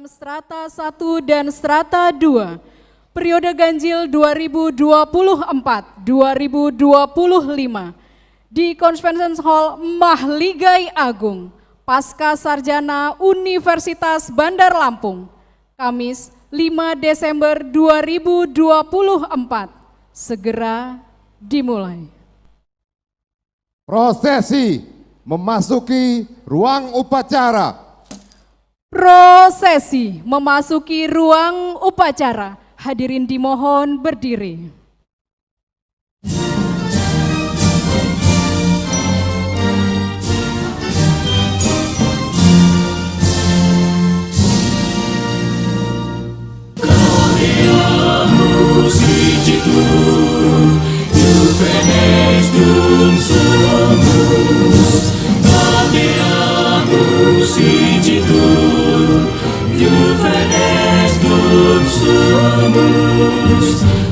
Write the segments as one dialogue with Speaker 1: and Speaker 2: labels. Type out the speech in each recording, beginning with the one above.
Speaker 1: Strata 1 dan Strata 2, periode ganjil 2024-2025 di Convention Hall Mahligai Agung, Pasca Sarjana Universitas Bandar Lampung, Kamis 5 Desember 2024, segera dimulai.
Speaker 2: Prosesi memasuki ruang upacara.
Speaker 1: Prosesi memasuki ruang upacara. Hadirin dimohon berdiri.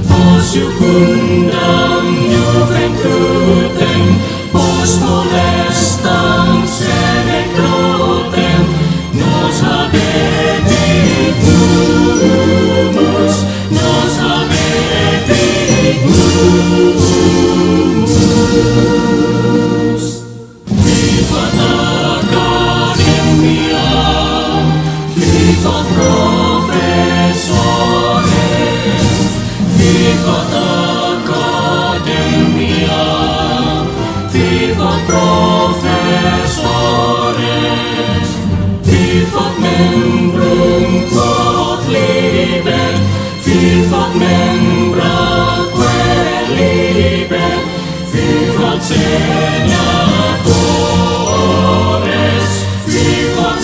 Speaker 3: Os secundam juventutem, post molestam senecrotem, nos habetimus, nos habetimus. Vivat Academia, vivat professores, vivat Academia, vivat professores, vivat membrum quod libet, vivat membraque libet, vivat senatores, vivat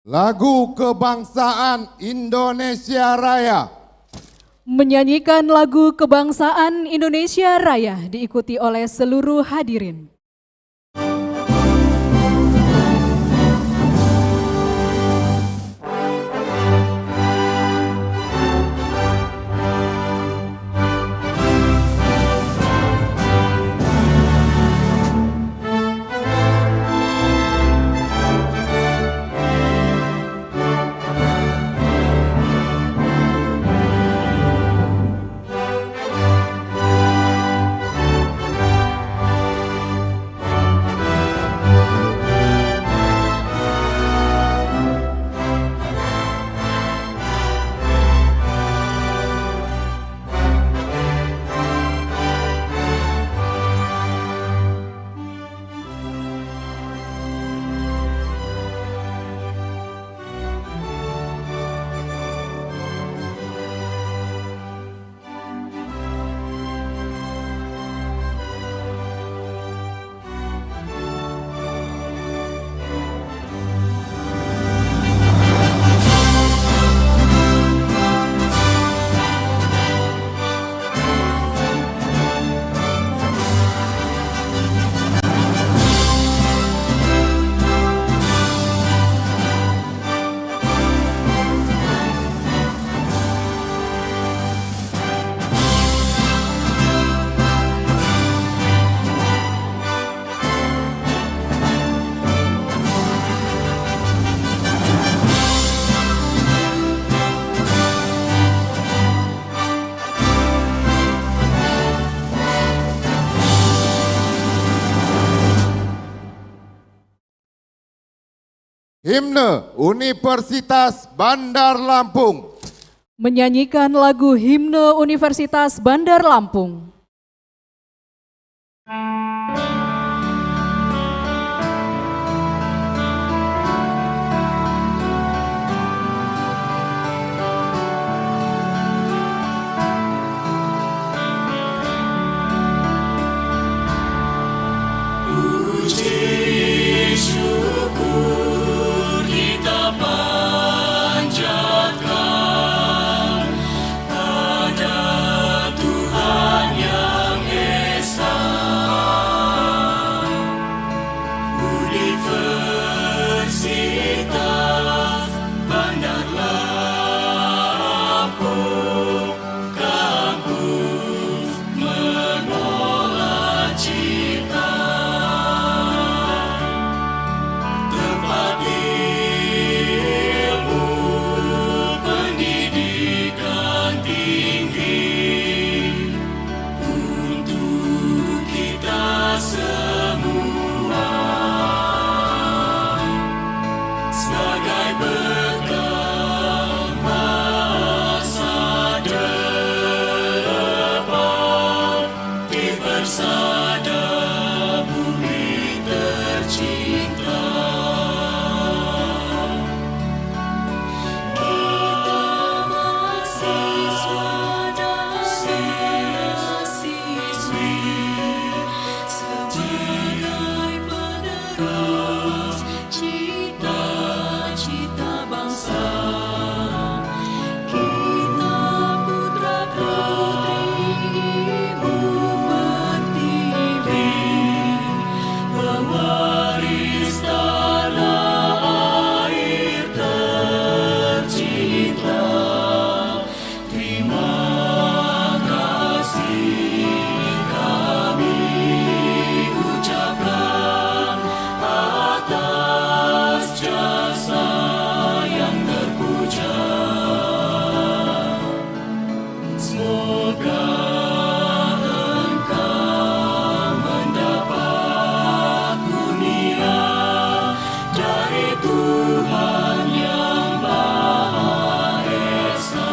Speaker 2: Lagu Kebangsaan Indonesia Raya.
Speaker 1: Menyanyikan lagu Kebangsaan Indonesia Raya diikuti oleh seluruh hadirin.
Speaker 2: Himne Universitas Bandar Lampung.
Speaker 1: Menyanyikan lagu Himne Universitas Bandar Lampung.
Speaker 3: Puji syukur kita panjatkan pada Tuhan yang Semoga engkau mendapat kurnia dari Tuhan yang Maha Esa.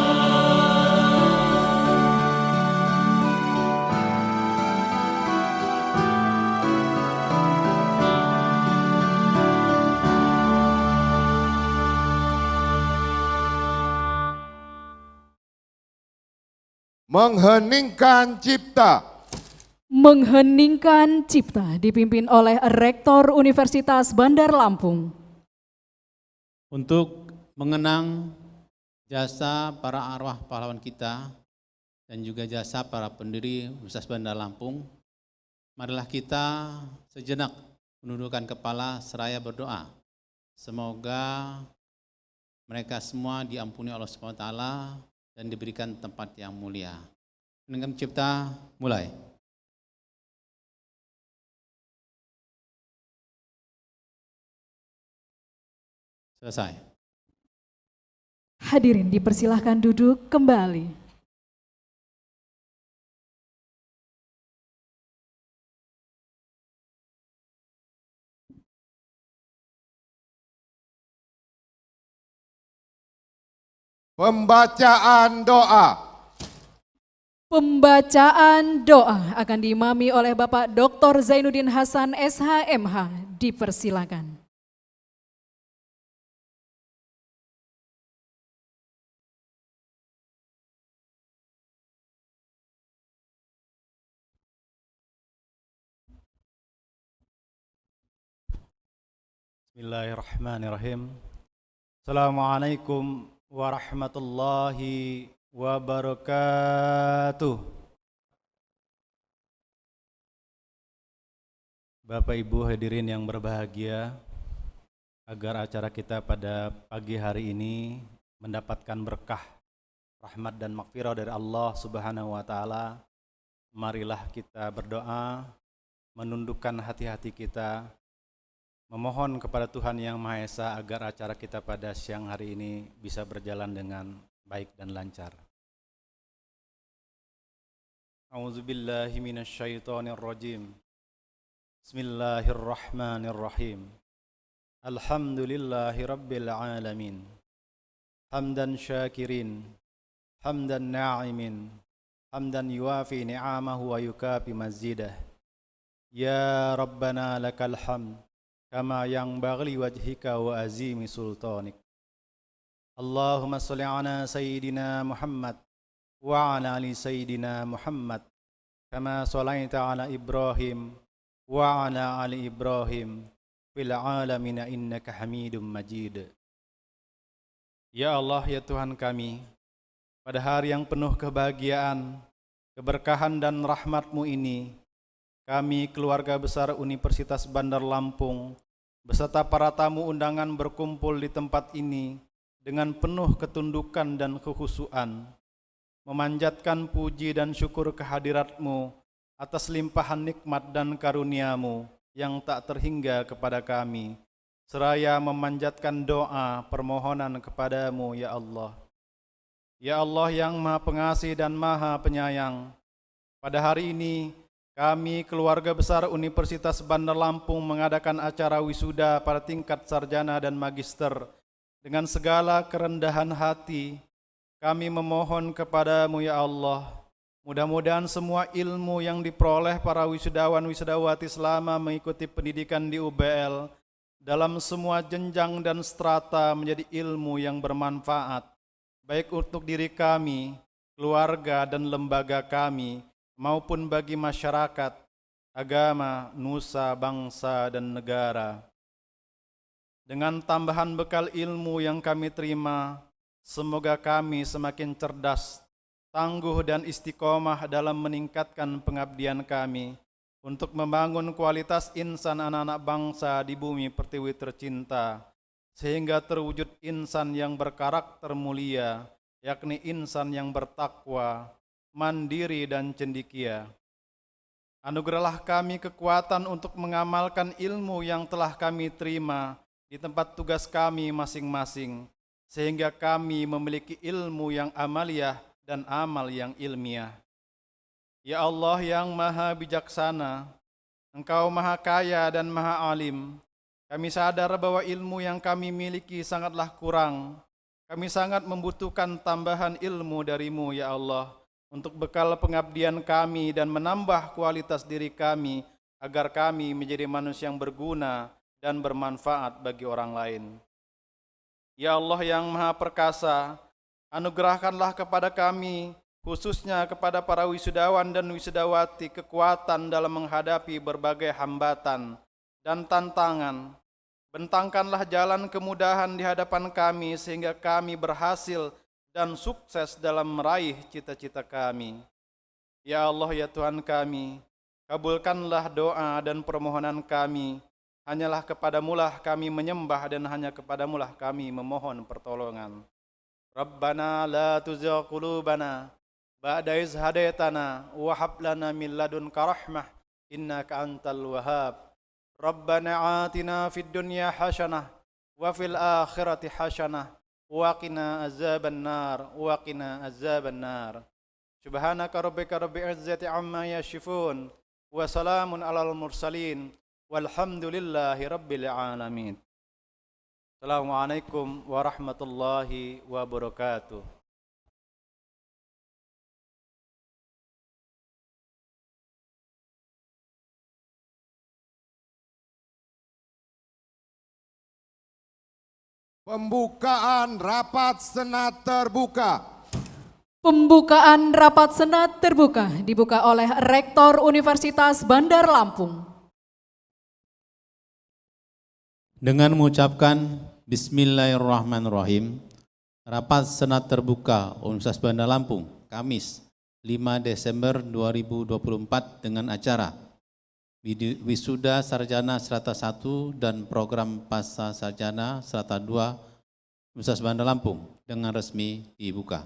Speaker 2: Mengheningkan cipta.
Speaker 1: Mengheningkan cipta dipimpin oleh Rektor Universitas Bandar Lampung.
Speaker 4: Untuk mengenang jasa para arwah pahlawan kita dan juga jasa para pendiri Universitas Bandar Lampung, marilah kita sejenak menundukkan kepala seraya berdoa. Semoga mereka semua diampuni Allah SWT dan diberikan tempat yang mulia. Mendengar cipta, mulai. Selesai.
Speaker 1: Hadirin dipersilahkan duduk kembali.
Speaker 2: Pembacaan doa.
Speaker 1: Pembacaan doa akan diimami oleh Bapak Dr. Zainuddin Hasan SHMH. Dipersilakan.
Speaker 5: Bismillahirrahmanirrahim. Assalamualaikum warahmatullahi wabarakatuh. Bapak Ibu hadirin yang berbahagia, agar acara kita pada pagi hari ini mendapatkan berkah, rahmat dan maghfirah dari Allah Subhanahu wa taala, marilah kita berdoa, menundukkan hati-hati kita, memohon kepada Tuhan Yang Maha Esa agar acara kita pada siang hari ini bisa berjalan dengan baik dan lancar. A'udzubillahi minasyaitonirrajim. Bismillahirrahmanirrahim. Alhamdulillahi rabbil alamin. Hamdan syakirin, hamdan na'imin, hamdan yuafi ni'amahu wa yukafi mazidah. Ya Rabbana lakal hamd kama yang bagli wajhika wa azimi sultanik. Allahumma salli ala sayyidina Muhammad wa ala ali sayyidina Muhammad kama sallaita ala Ibrahim wa ala ali Ibrahim fil alamin innaka Hamidum Majid. Ya Allah, ya Tuhan kami, pada hari yang penuh kebahagiaan, keberkahan dan rahmat-Mu ini, kami keluarga besar Universitas Bandar Lampung beserta para tamu undangan berkumpul di tempat ini dengan penuh ketundukan dan kekhusyuan, memanjatkan puji dan syukur kehadirat-Mu atas limpahan nikmat dan karunia-Mu yang tak terhingga kepada kami, seraya memanjatkan doa permohonan kepada-Mu ya Allah. Ya Allah yang Maha Pengasih dan Maha Penyayang, pada hari ini kami keluarga besar Universitas Bandar Lampung mengadakan acara wisuda pada tingkat sarjana dan magister. Dengan segala kerendahan hati, kami memohon kepada-Mu ya Allah, mudah-mudahan semua ilmu yang diperoleh para wisudawan-wisudawati selama mengikuti pendidikan di UBL dalam semua jenjang dan strata menjadi ilmu yang bermanfaat, baik untuk diri kami, keluarga dan lembaga kami, maupun bagi masyarakat, agama, nusa, bangsa, dan negara. Dengan tambahan bekal ilmu yang kami terima, semoga kami semakin cerdas, tangguh dan istiqomah dalam meningkatkan pengabdian kami untuk membangun kualitas insan anak-anak bangsa di bumi pertiwi tercinta, sehingga terwujud insan yang berkarakter mulia, yakni insan yang bertakwa, mandiri dan cendekia. Anugerahlah kami kekuatan untuk mengamalkan ilmu yang telah kami terima di tempat tugas kami masing-masing, sehingga kami memiliki ilmu yang amaliyah dan amal yang ilmiah. Ya Allah yang maha bijaksana, Engkau maha kaya dan maha alim. Kami sadar bahwa ilmu yang kami miliki sangatlah kurang. Kami sangat membutuhkan tambahan ilmu darimu ya Allah, untuk bekal pengabdian kami dan menambah kualitas diri kami, agar kami menjadi manusia yang berguna dan bermanfaat bagi orang lain. Ya Allah yang maha perkasa, anugerahkanlah kepada kami, khususnya kepada para wisudawan dan wisudawati, kekuatan dalam menghadapi berbagai hambatan dan tantangan. Bentangkanlah jalan kemudahan di hadapan kami sehingga kami berhasil dan sukses dalam meraih cita-cita kami. Ya Allah ya Tuhan kami, kabulkanlah doa dan permohonan kami. Hanyalah kepadamulah kami menyembah dan hanya kepadamulah kami memohon pertolongan. Rabbana la tuzigh qulubana ba'da iz hadaitana wa hab lana min ladunka rahmah innaka antal wahhab. Rabbana atina fid dunya hasanah wa fil akhirati hasanah wa qina azabannar wa qina azabannar. Subhanaka rabbika rabbil izzati amma yasifun wa salamun alal mursalin walhamdulillahi rabbil alamin. Assalamualaikum warahmatullahi wabarakatuh.
Speaker 2: Pembukaan rapat Senat terbuka.
Speaker 1: Pembukaan rapat Senat terbuka dibuka oleh Rektor Universitas Bandar Lampung.
Speaker 4: Dengan mengucapkan Bismillahirrahmanirrahim, rapat Senat terbuka Universitas Bandar Lampung, Kamis 5 Desember 2024 dengan acara Wisuda Sarjana Strata 1 dan Program Pasca Sarjana Strata 2 Universitas Bandar Lampung dengan resmi dibuka.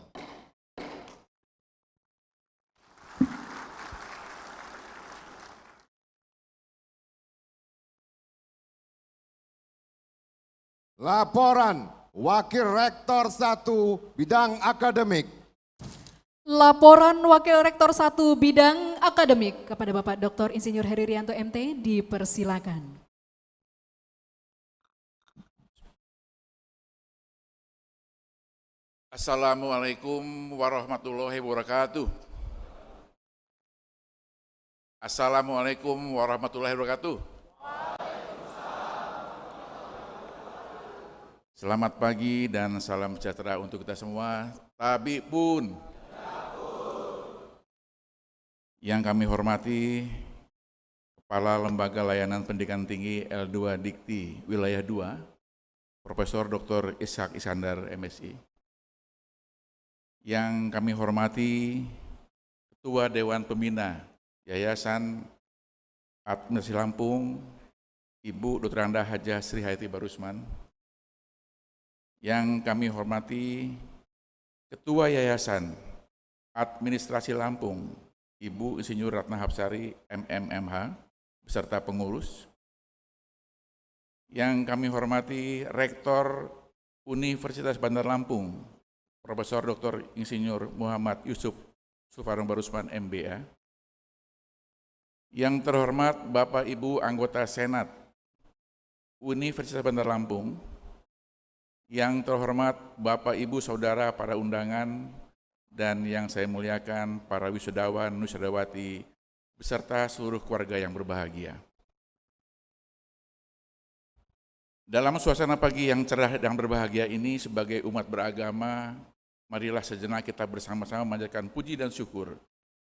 Speaker 2: Laporan Wakil Rektor 1 Bidang Akademik.
Speaker 1: Laporan Wakil Rektor 1 Bidang Akademik kepada Bapak Dr. Insinyur Heri Rianto MT dipersilakan.
Speaker 6: Assalamualaikum warahmatullahi wabarakatuh. Assalamualaikum warahmatullahi wabarakatuh. Selamat pagi dan salam sejahtera untuk kita semua. Tabi pun. Yang kami hormati Kepala Lembaga Layanan Pendidikan Tinggi L2 Dikti Wilayah 2, Profesor Dr. Ishak Iskandar MSI. Yang kami hormati Ketua Dewan Pembina Yayasan Administrasi Lampung, Ibu Dr. Anda Hajah Sri Hayati Barusman. Yang kami hormati Ketua Yayasan Administrasi Lampung, Ibu Insinyur Ratna Hapsari MMMH, beserta pengurus. Yang kami hormati Rektor Universitas Bandar Lampung, Profesor Dr. Insinyur Muhammad Yusuf Sulfarung Barusman MBA. Yang terhormat Bapak Ibu anggota Senat Universitas Bandar Lampung. Yang terhormat Bapak Ibu Saudara para undangan, dan yang saya muliakan para wisudawan, wisudawati, beserta seluruh keluarga yang berbahagia. Dalam suasana pagi yang cerah dan berbahagia ini, sebagai umat beragama, marilah sejenak kita bersama-sama memanjatkan puji dan syukur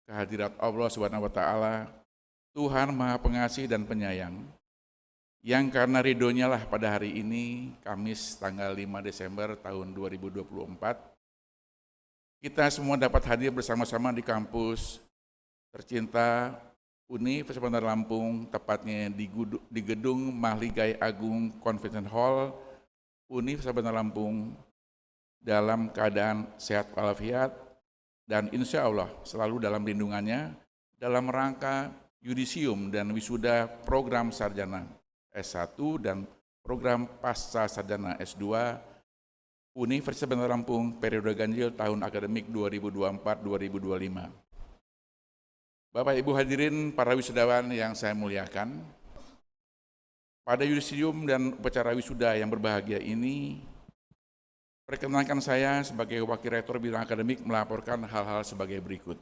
Speaker 6: kehadirat Allah Subhanahu wa Ta'ala, Tuhan Maha Pengasih dan Penyayang, yang karena ridhonya lah pada hari ini, Kamis tanggal 5 Desember tahun 2024, kita semua dapat hadir bersama-sama di kampus tercinta Universitas Bandar Lampung, tepatnya di Gedung Mahligai Agung Convention Hall Universitas Bandar Lampung, dalam keadaan sehat walafiat dan insya Allah selalu dalam lindungannya, dalam rangka yudisium dan wisuda program sarjana S1 dan program pasca sarjana S2 Universitas Bandar Lampung periode ganjil tahun akademik 2024-2025. Bapak Ibu hadirin para wisudawan yang saya muliakan, pada yudisium dan upacara wisuda yang berbahagia ini, perkenankan saya sebagai Wakil Rektor Bidang Akademik melaporkan hal-hal sebagai berikut.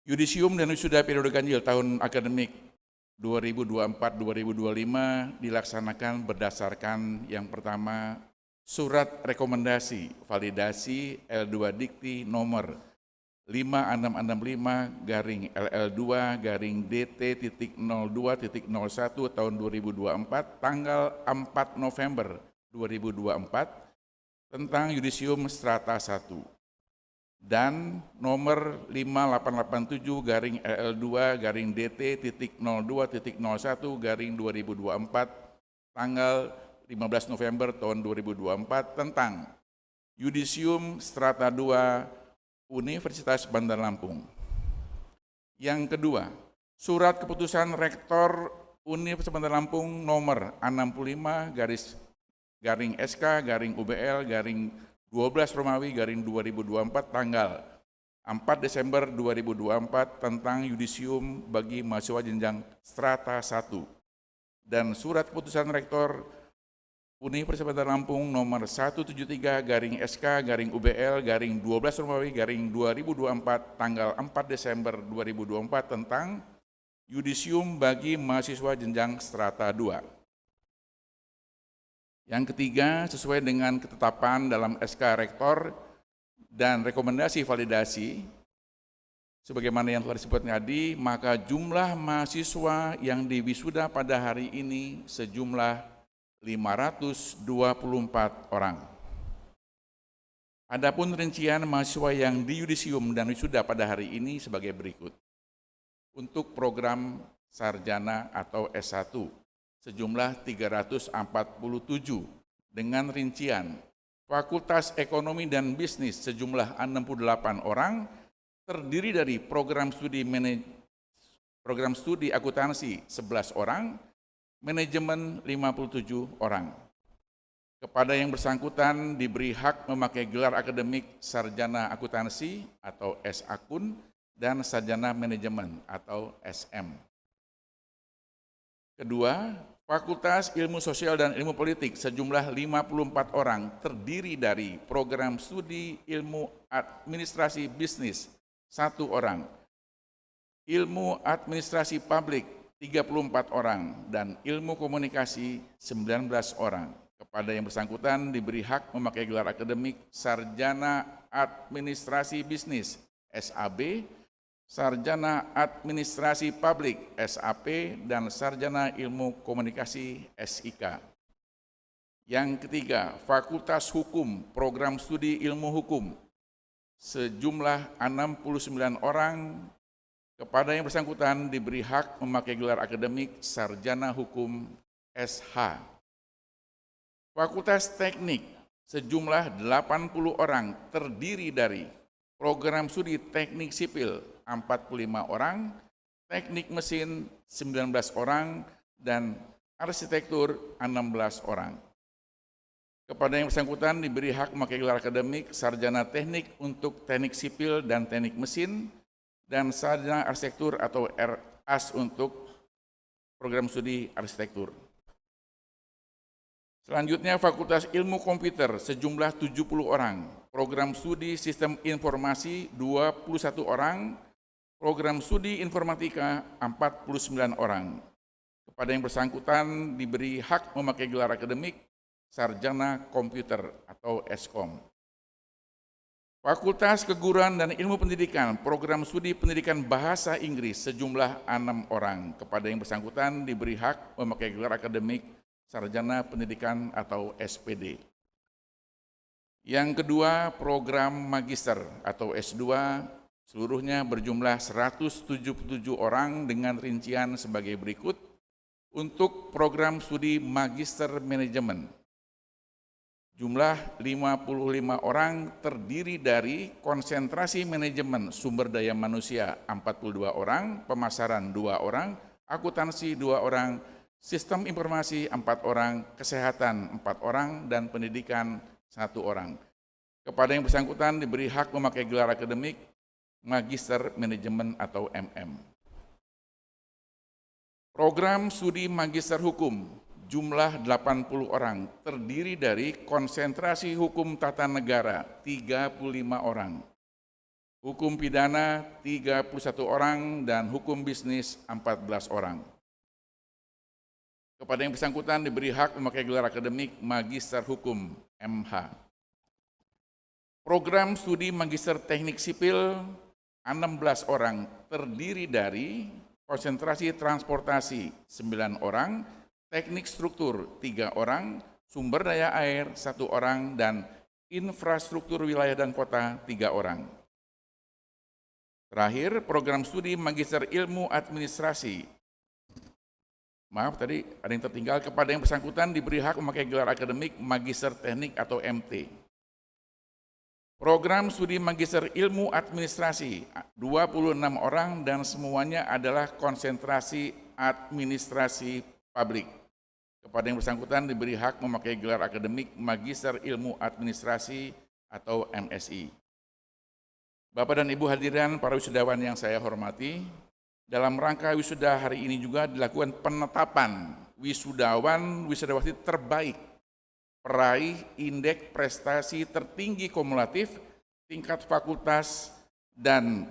Speaker 6: Yudisium dan wisuda periode ganjil tahun akademik 2024-2025 dilaksanakan berdasarkan yang pertama, Surat Rekomendasi Validasi L2 Dikti nomor 5665-LL2-DT.02.01 tahun 2024 tanggal 4 November 2024 tentang Yudisium Strata 1 dan nomor 5887-LL2-DT.02.01-2024 tanggal 15 November tahun 2024 tentang Yudisium Strata 2 Universitas Bandar Lampung. Yang kedua, Surat Keputusan Rektor Universitas Bandar Lampung nomor 65-SK-UBL-12-Romawi-2024 tanggal 4 Desember 2024 tentang Yudisium bagi mahasiswa jenjang Strata 1 dan Surat Keputusan Rektor Universitas Bandar Lampung nomor 173-SK-UBL-12-Romawi-2024 tanggal 4 Desember 2024 tentang Yudisium bagi mahasiswa jenjang Strata 2. Yang ketiga, sesuai dengan ketetapan dalam SK Rektor dan rekomendasi validasi, sebagaimana yang telah disebut tadi, maka jumlah mahasiswa yang diwisuda pada hari ini sejumlah 524 orang. Adapun rincian mahasiswa yang di yudisium dan wisuda pada hari ini sebagai berikut. Untuk program sarjana atau S1 sejumlah 347 dengan rincian Fakultas Ekonomi dan Bisnis sejumlah 68 orang terdiri dari program studi akuntansi 11 orang, manajemen 57 orang. Kepada yang bersangkutan diberi hak memakai gelar akademik sarjana akuntansi atau S-Akun dan sarjana manajemen atau SM. Kedua, Fakultas Ilmu Sosial dan Ilmu Politik sejumlah 54 orang terdiri dari program studi ilmu administrasi bisnis 1 orang, ilmu administrasi publik 34 orang, dan ilmu komunikasi 19 orang. Kepada yang bersangkutan diberi hak memakai gelar akademik sarjana administrasi bisnis SAB, sarjana administrasi publik SAP, dan sarjana ilmu komunikasi SIK. Yang ketiga, Fakultas Hukum Program Studi Ilmu Hukum sejumlah 69 orang. Kepada yang bersangkutan diberi hak memakai gelar akademik sarjana hukum SH. Fakultas Teknik sejumlah 80 orang terdiri dari program studi teknik sipil 45 orang, teknik mesin 19 orang, dan arsitektur 16 orang. Kepada yang bersangkutan diberi hak memakai gelar akademik sarjana teknik untuk teknik sipil dan teknik mesin, dan sarjana arsitektur atau RAS untuk program studi arsitektur. Selanjutnya Fakultas Ilmu Komputer sejumlah 70 orang, program studi Sistem Informasi 21 orang, program studi Informatika 49 orang. Kepada yang bersangkutan diberi hak memakai gelar akademik sarjana komputer atau Eskom. Fakultas Keguruan dan Ilmu Pendidikan, program studi pendidikan bahasa Inggris sejumlah 6 orang. Kepada yang bersangkutan diberi hak memakai gelar akademik sarjana pendidikan atau SPD. Yang kedua, program magister atau S2 seluruhnya berjumlah 177 orang dengan rincian sebagai berikut. Untuk program studi magister manajemen, jumlah 55 orang terdiri dari konsentrasi manajemen sumber daya manusia 42 orang, pemasaran 2 orang, akuntansi 2 orang, Sistem informasi 4 orang, kesehatan 4 orang, dan pendidikan 1 orang. Kepada yang bersangkutan diberi hak memakai gelar akademik Magister Manajemen atau MM. Program studi Magister Hukum jumlah 80 orang, terdiri dari konsentrasi hukum tata negara 35 orang, hukum pidana 31 orang, dan hukum bisnis 14 orang. Kepada yang bersangkutan diberi hak memakai gelar akademik Magister Hukum MH. Program studi Magister Teknik Sipil 16 orang, terdiri dari konsentrasi transportasi 9 orang, teknik struktur 3 orang, sumber daya air 1 orang, dan infrastruktur wilayah dan kota 3 orang. Terakhir, program studi Magister Ilmu Administrasi. Maaf, tadi ada yang tertinggal. Kepada yang bersangkutan diberi hak memakai gelar akademik Magister Teknik atau MT. Program studi Magister Ilmu Administrasi 26 orang dan semuanya adalah konsentrasi administrasi publik. Kepada yang bersangkutan diberi hak memakai gelar akademik Magister Ilmu Administrasi atau MSI. Bapak dan Ibu hadirin para wisudawan yang saya hormati, dalam rangka wisuda hari ini juga dilakukan penetapan wisudawan-wisudawati terbaik peraih indeks prestasi tertinggi kumulatif tingkat fakultas dan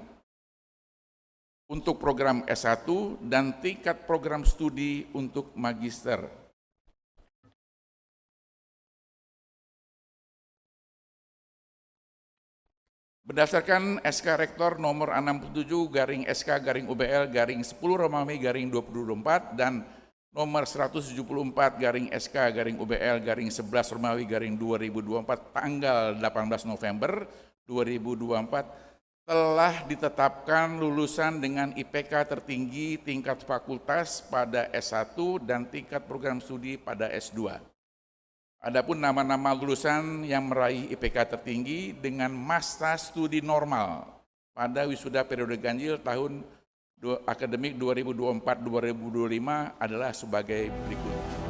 Speaker 6: untuk program S1 dan tingkat program studi untuk magister. Berdasarkan SK Rektor nomor 67/SK/UBL/10 Romawi/2024 dan nomor 174/SK/UBL/11 Romawi/2024 tanggal 18 November 2024 telah ditetapkan lulusan dengan IPK tertinggi tingkat fakultas pada S1 dan tingkat program studi pada S2. Adapun nama-nama lulusan yang meraih IPK tertinggi dengan masa studi normal pada wisuda periode ganjil tahun akademik 2024-2025 adalah sebagai berikut.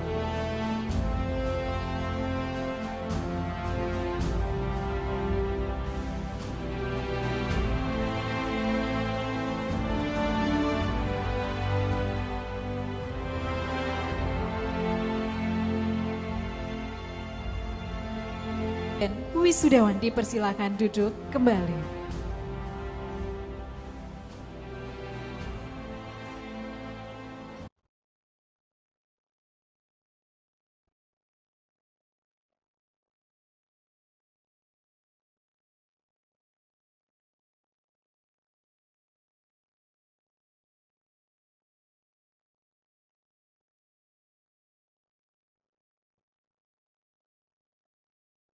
Speaker 1: Dan wisudawan dipersilakan duduk kembali.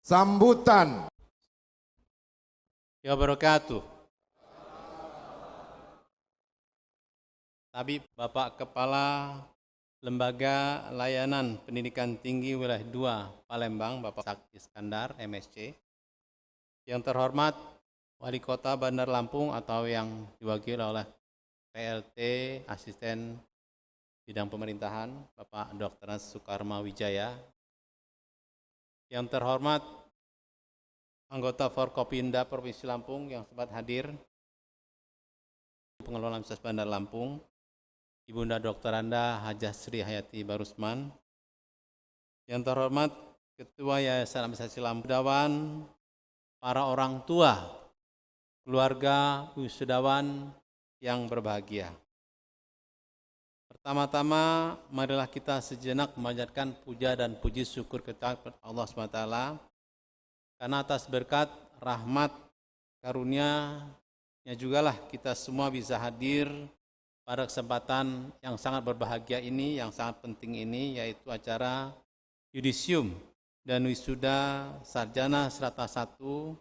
Speaker 2: Sambutan.
Speaker 4: Ya wabarakatuh. Tabib Bapak Kepala Lembaga Layanan Pendidikan Tinggi Wilayah 2 Palembang, Bapak Sakti Iskandar, MSc. Yang terhormat Wali Kota Bandar Lampung atau yang diwakili oleh PLT Asisten Bidang Pemerintahan, Bapak Dr. Soekarma Wijaya. Yang terhormat anggota Forkopimda Provinsi Lampung yang sempat hadir, Pengelola Universitas Bandar Lampung, Ibunda Dr. Anda Hajah Sri Hayati Barusman. Yang terhormat Ketua Yayasan Administrasi Lampung, para orang tua, keluarga wisudawan yang berbahagia. Pertama-tama, marilah kita sejenak memanjatkan puja dan puji syukur kepada Allah SWT, karena atas berkat, rahmat, karunia-Nya jugalah kita semua bisa hadir pada kesempatan yang sangat berbahagia ini, yang sangat penting ini, yaitu acara yudisium dan wisuda sarjana strata 1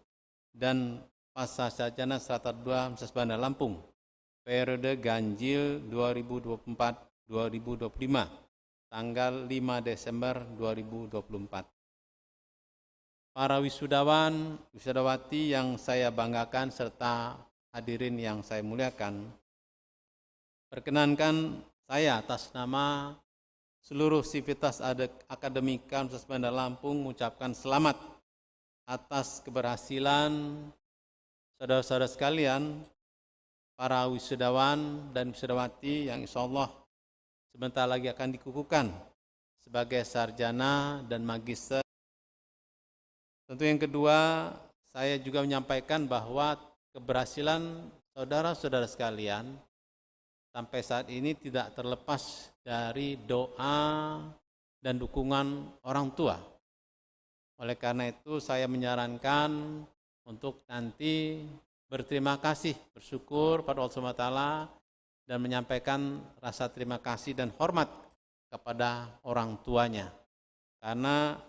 Speaker 4: dan pasca sarjana strata 2 Universitas Bandar Lampung, periode ganjil 2024-2025, tanggal 5 Desember 2024. Para wisudawan, wisudawati yang saya banggakan serta hadirin yang saya muliakan, perkenankan saya atas nama seluruh sivitas akademika Universitas Bandar Lampung mengucapkan selamat atas keberhasilan saudara-saudara sekalian, para wisudawan dan wisudawati yang insya Allah sebentar lagi akan dikukuhkan sebagai sarjana dan magister. Tentu yang kedua, saya juga menyampaikan bahwa keberhasilan saudara-saudara sekalian sampai saat ini tidak terlepas dari doa dan dukungan orang tua. Oleh karena itu saya menyarankan untuk nanti berterima kasih, bersyukur pada Allah SWT dan menyampaikan rasa terima kasih dan hormat kepada orang tuanya. Karena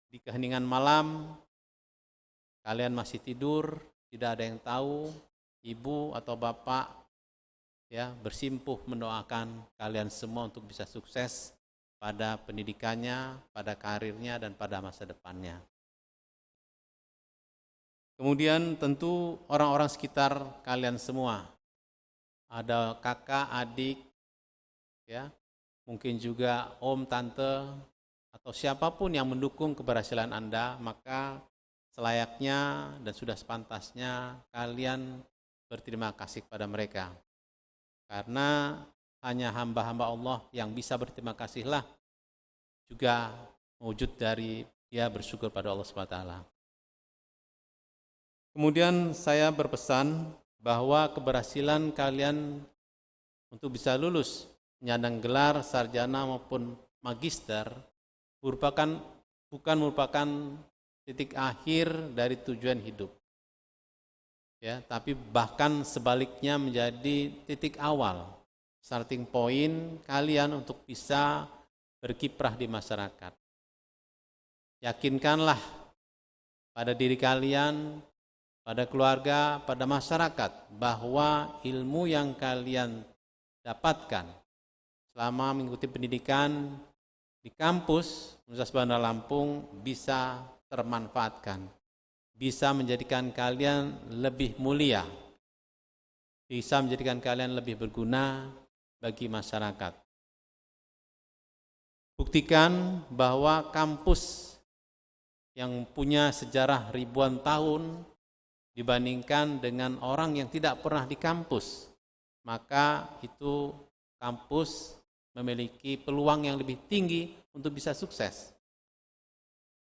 Speaker 4: di keheningan malam kalian masih tidur, tidak ada yang tahu, ibu atau bapak ya bersimpuh mendoakan kalian semua untuk bisa sukses pada pendidikannya, pada karirnya dan pada masa depannya. Kemudian tentu orang-orang sekitar kalian semua, ada kakak, adik, ya, mungkin juga om, tante, atau siapapun yang mendukung keberhasilan Anda, maka selayaknya dan sudah sepantasnya kalian berterima kasih kepada mereka. Karena hanya hamba-hamba Allah yang bisa berterima kasihlah juga wujud dari dia bersyukur pada Allah SWT. Kemudian saya berpesan bahwa keberhasilan kalian untuk bisa lulus menyandang gelar sarjana maupun magister bukan merupakan titik akhir dari tujuan hidup. Ya, tapi bahkan sebaliknya menjadi titik awal, starting point kalian untuk bisa berkiprah di masyarakat. Yakinkanlah pada diri kalian, pada keluarga, pada masyarakat, bahwa ilmu yang kalian dapatkan selama mengikuti pendidikan di kampus Universitas Bandar Lampung bisa termanfaatkan, bisa menjadikan kalian lebih mulia, bisa menjadikan kalian lebih berguna bagi masyarakat. Buktikan bahwa kampus yang punya sejarah ribuan tahun dibandingkan dengan orang yang tidak pernah di kampus, maka itu kampus memiliki peluang yang lebih tinggi untuk bisa sukses.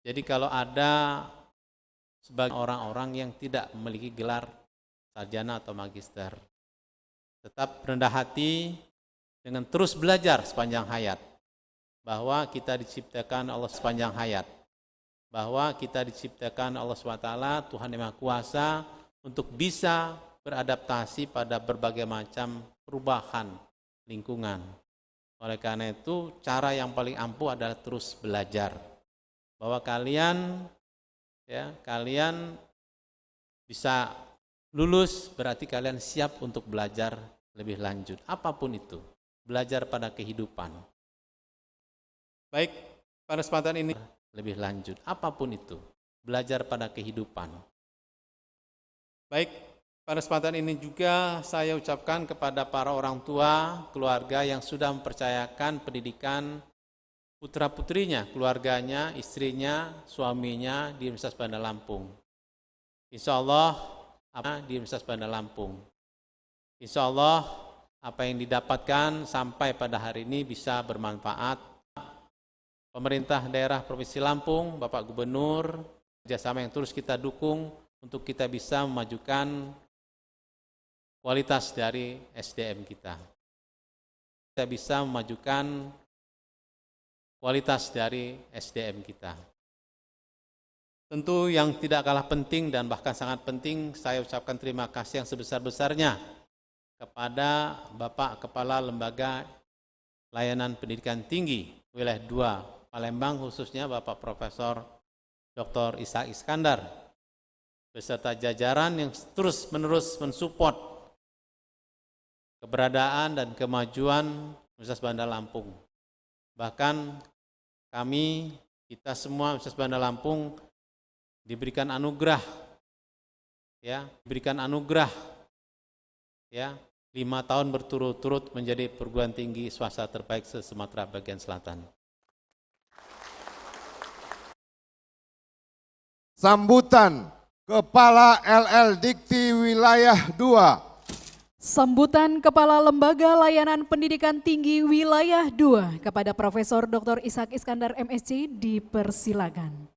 Speaker 4: Jadi kalau ada sebagai orang-orang yang tidak memiliki gelar sarjana atau magister, tetap rendah hati dengan terus belajar sepanjang hayat, bahwa kita diciptakan Allah sepanjang hayat, bahwa kita diciptakan Allah SWT, Tuhan Yang Maha Kuasa, untuk bisa beradaptasi pada berbagai macam perubahan lingkungan. Oleh karena itu, cara yang paling ampuh adalah terus belajar. Bahwa kalian bisa lulus, berarti kalian siap untuk belajar lebih lanjut. Apapun itu, belajar pada kehidupan. Baik, pada kesempatan ini lebih lanjut, apapun itu, belajar pada kehidupan. Baik, pada kesempatan ini juga saya ucapkan kepada para orang tua, keluarga yang sudah mempercayakan pendidikan putra-putrinya, keluarganya, istrinya, suaminya di Universitas Bandar Lampung. Insya Allah, di Universitas Bandar Lampung. Insya Allah, apa yang didapatkan sampai pada hari ini bisa bermanfaat. Pemerintah daerah Provinsi Lampung, Bapak Gubernur, kerjasama yang terus kita dukung untuk kita bisa memajukan kualitas dari SDM kita. Kita bisa memajukan kualitas dari SDM kita. Tentu yang tidak kalah penting dan bahkan sangat penting, saya ucapkan terima kasih yang sebesar-besarnya kepada Bapak Kepala Lembaga Layanan Pendidikan Tinggi Wilayah 2 Palembang, khususnya Bapak Profesor Dr. Ishak Iskandar, beserta jajaran yang terus-menerus mensupport keberadaan dan kemajuan Universitas Bandar Lampung. Bahkan kita semua Universitas Bandar Lampung diberikan anugerah, 5 tahun berturut-turut menjadi perguruan tinggi swasta terbaik se-Sumatera bagian selatan.
Speaker 2: Sambutan Kepala LL Dikti Wilayah 2.
Speaker 1: Sambutan Kepala Lembaga Layanan Pendidikan Tinggi Wilayah 2 kepada Profesor Dr. Ishak Iskandar MSc dipersilakan.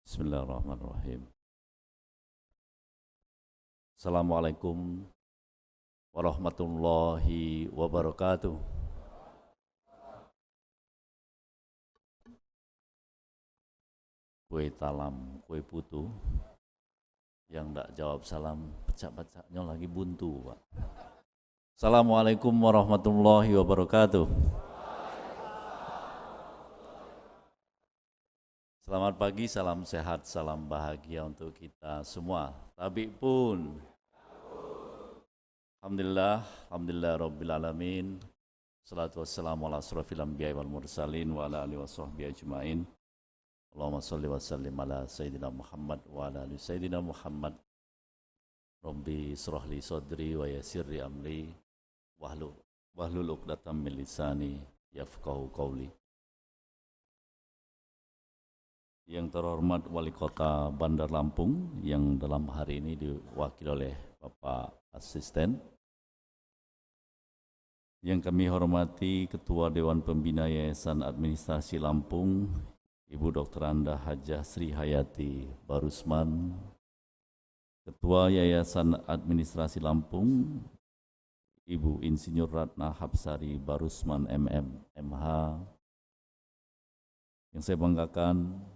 Speaker 7: Bismillahirrahmanirrahim. Assalamualaikum warahmatullahi wabarakatuh. Kue talam, kue putu, yang tidak jawab salam, pecah-pecahnya lagi buntu, Pak. Assalamualaikum warahmatullahi wabarakatuh. Selamat pagi, salam sehat, salam bahagia untuk kita semua. Tabi pun. Alhamdulillah Rabbil Alamin. Salatu wassalamu ala asrafil anbiya'i wal mursalin wa ala alihi wa sahbihi ajma'in. Allahumma salli wa sallim ala Sayyidina Muhammad wa ala ali Sayyidina Muhammad. Rabbi israh li sadri wa yassir li amri wahlul 'uqdatam min lisani yafqahu qawli. Yang terhormat Wali Kota Bandar Lampung yang dalam hari ini diwakili oleh Bapak Asisten. Yang kami hormati Ketua Dewan Pembina Yayasan Administrasi Lampung, Ibu Dr. Anda Hajah Sri Hayati Barusman, Ketua Yayasan Administrasi Lampung, Ibu Insinyur Ratna Hapsari Barusman MM, MH. Yang saya banggakan,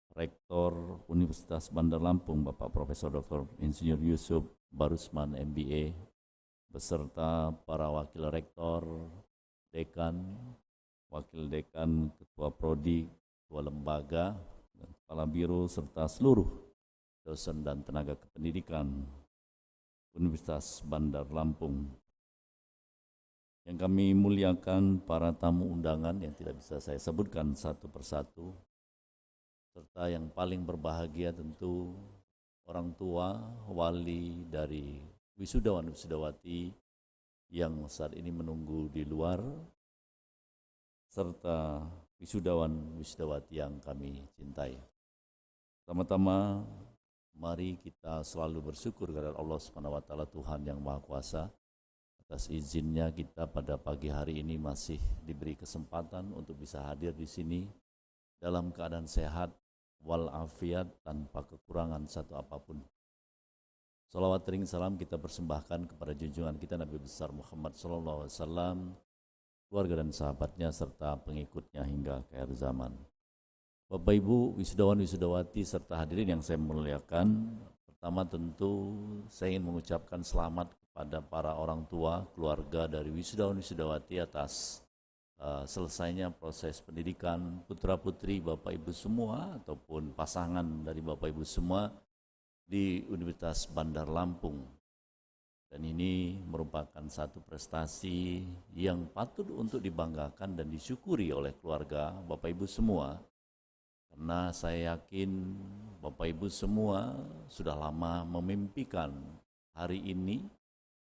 Speaker 7: Rektor Universitas Bandar Lampung, Bapak Profesor Dr. Insinyur Yusuf Barusman MBA, beserta para wakil rektor, dekan, wakil dekan, ketua prodi, ketua lembaga, dan kepala biro, serta seluruh dosen dan tenaga kependidikan Universitas Bandar Lampung. Yang kami muliakan para tamu undangan yang tidak bisa saya sebutkan satu persatu, serta yang paling berbahagia tentu orang tua, wali dari wisudawan-wisudawati yang saat ini menunggu di luar, serta wisudawan-wisudawati yang kami cintai. Pertama-tama, mari kita selalu bersyukur kepada Allah SWT, Tuhan yang Maha Kuasa. Atas izinnya kita pada pagi hari ini masih diberi kesempatan untuk bisa hadir di sini dalam keadaan sehat walafiat tanpa kekurangan satu apapun. Salawat ring salam kita persembahkan kepada junjungan kita Nabi besar Muhammad SAW, keluarga dan sahabatnya serta pengikutnya hingga ke akhir zaman. Bapak Ibu wisudawan-wisudawati serta hadirin yang saya muliakan, pertama tentu saya ingin mengucapkan selamat kepada para orang tua, keluarga dari wisudawan-wisudawati atas selesainya proses pendidikan putra-putri Bapak Ibu semua ataupun pasangan dari Bapak Ibu semua di Universitas Bandar Lampung. Dan ini merupakan satu prestasi yang patut untuk dibanggakan dan disyukuri oleh keluarga Bapak Ibu semua. Karena saya yakin Bapak Ibu semua sudah lama memimpikan hari ini,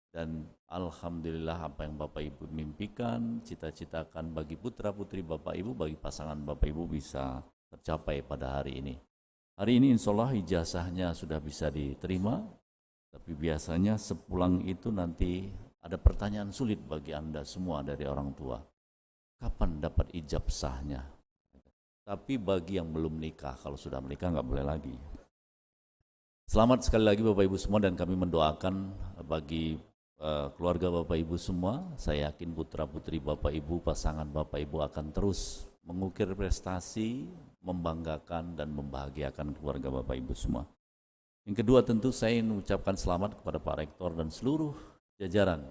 Speaker 7: dan alhamdulillah apa yang Bapak Ibu mimpikan, cita-citakan bagi putra-putri Bapak Ibu, bagi pasangan Bapak Ibu bisa tercapai pada hari ini. Hari ini insya Allah ijazahnya sudah bisa diterima, tapi biasanya sepulang itu nanti ada pertanyaan sulit bagi Anda semua dari orang tua. Kapan dapat ijab sahnya? Tapi bagi yang belum menikah, kalau sudah menikah nggak boleh lagi. Selamat sekali lagi Bapak Ibu semua, dan kami mendoakan bagi keluarga Bapak Ibu semua. Saya yakin putra-putri Bapak Ibu, pasangan Bapak Ibu akan terus mengukir prestasi, membanggakan dan membahagiakan keluarga Bapak Ibu semua. Yang kedua tentu saya ingin mengucapkan selamat kepada Pak Rektor dan seluruh jajaran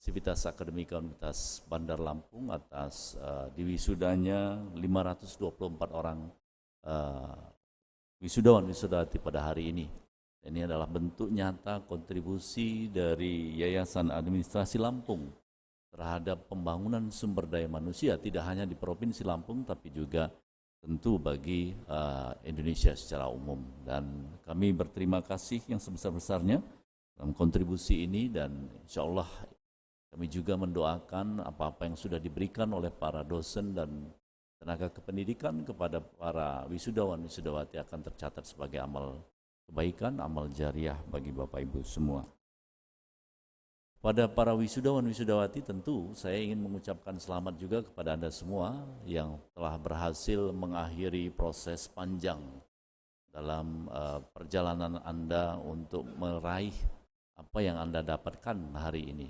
Speaker 7: Sivitas Akademika Universitas Bandar Lampung atas diwisudanya 524 orang wisudawan-wisudawati pada hari ini. Ini adalah bentuk nyata kontribusi dari Yayasan Administrasi Lampung terhadap pembangunan sumber daya manusia, tidak hanya di Provinsi Lampung tapi juga tentu bagi Indonesia secara umum. Dan kami berterima kasih yang sebesar-besarnya dalam kontribusi ini, dan insya Allah kami juga mendoakan apa-apa yang sudah diberikan oleh para dosen dan tenaga kependidikan kepada para wisudawan-wisudawati akan tercatat sebagai amal kebaikan, amal jariah bagi Bapak Ibu semua. Pada para wisudawan-wisudawati tentu saya ingin mengucapkan selamat juga kepada Anda semua yang telah berhasil mengakhiri proses panjang dalam perjalanan Anda untuk meraih apa yang Anda dapatkan hari ini.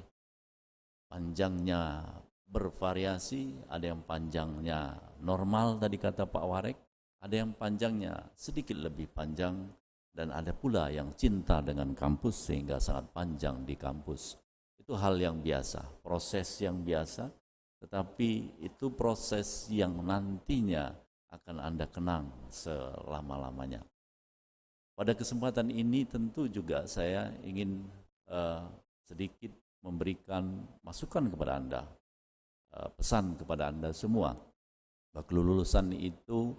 Speaker 7: Panjangnya bervariasi, ada yang panjangnya normal tadi kata Pak Warek, ada yang panjangnya sedikit lebih panjang, dan ada pula yang cinta dengan kampus sehingga sangat panjang di kampus. Itu hal yang biasa, proses yang biasa, tetapi itu proses yang nantinya akan Anda kenang selama-lamanya. Pada kesempatan ini tentu juga saya ingin sedikit memberikan masukan kepada Anda, pesan kepada Anda semua. Kelulusan itu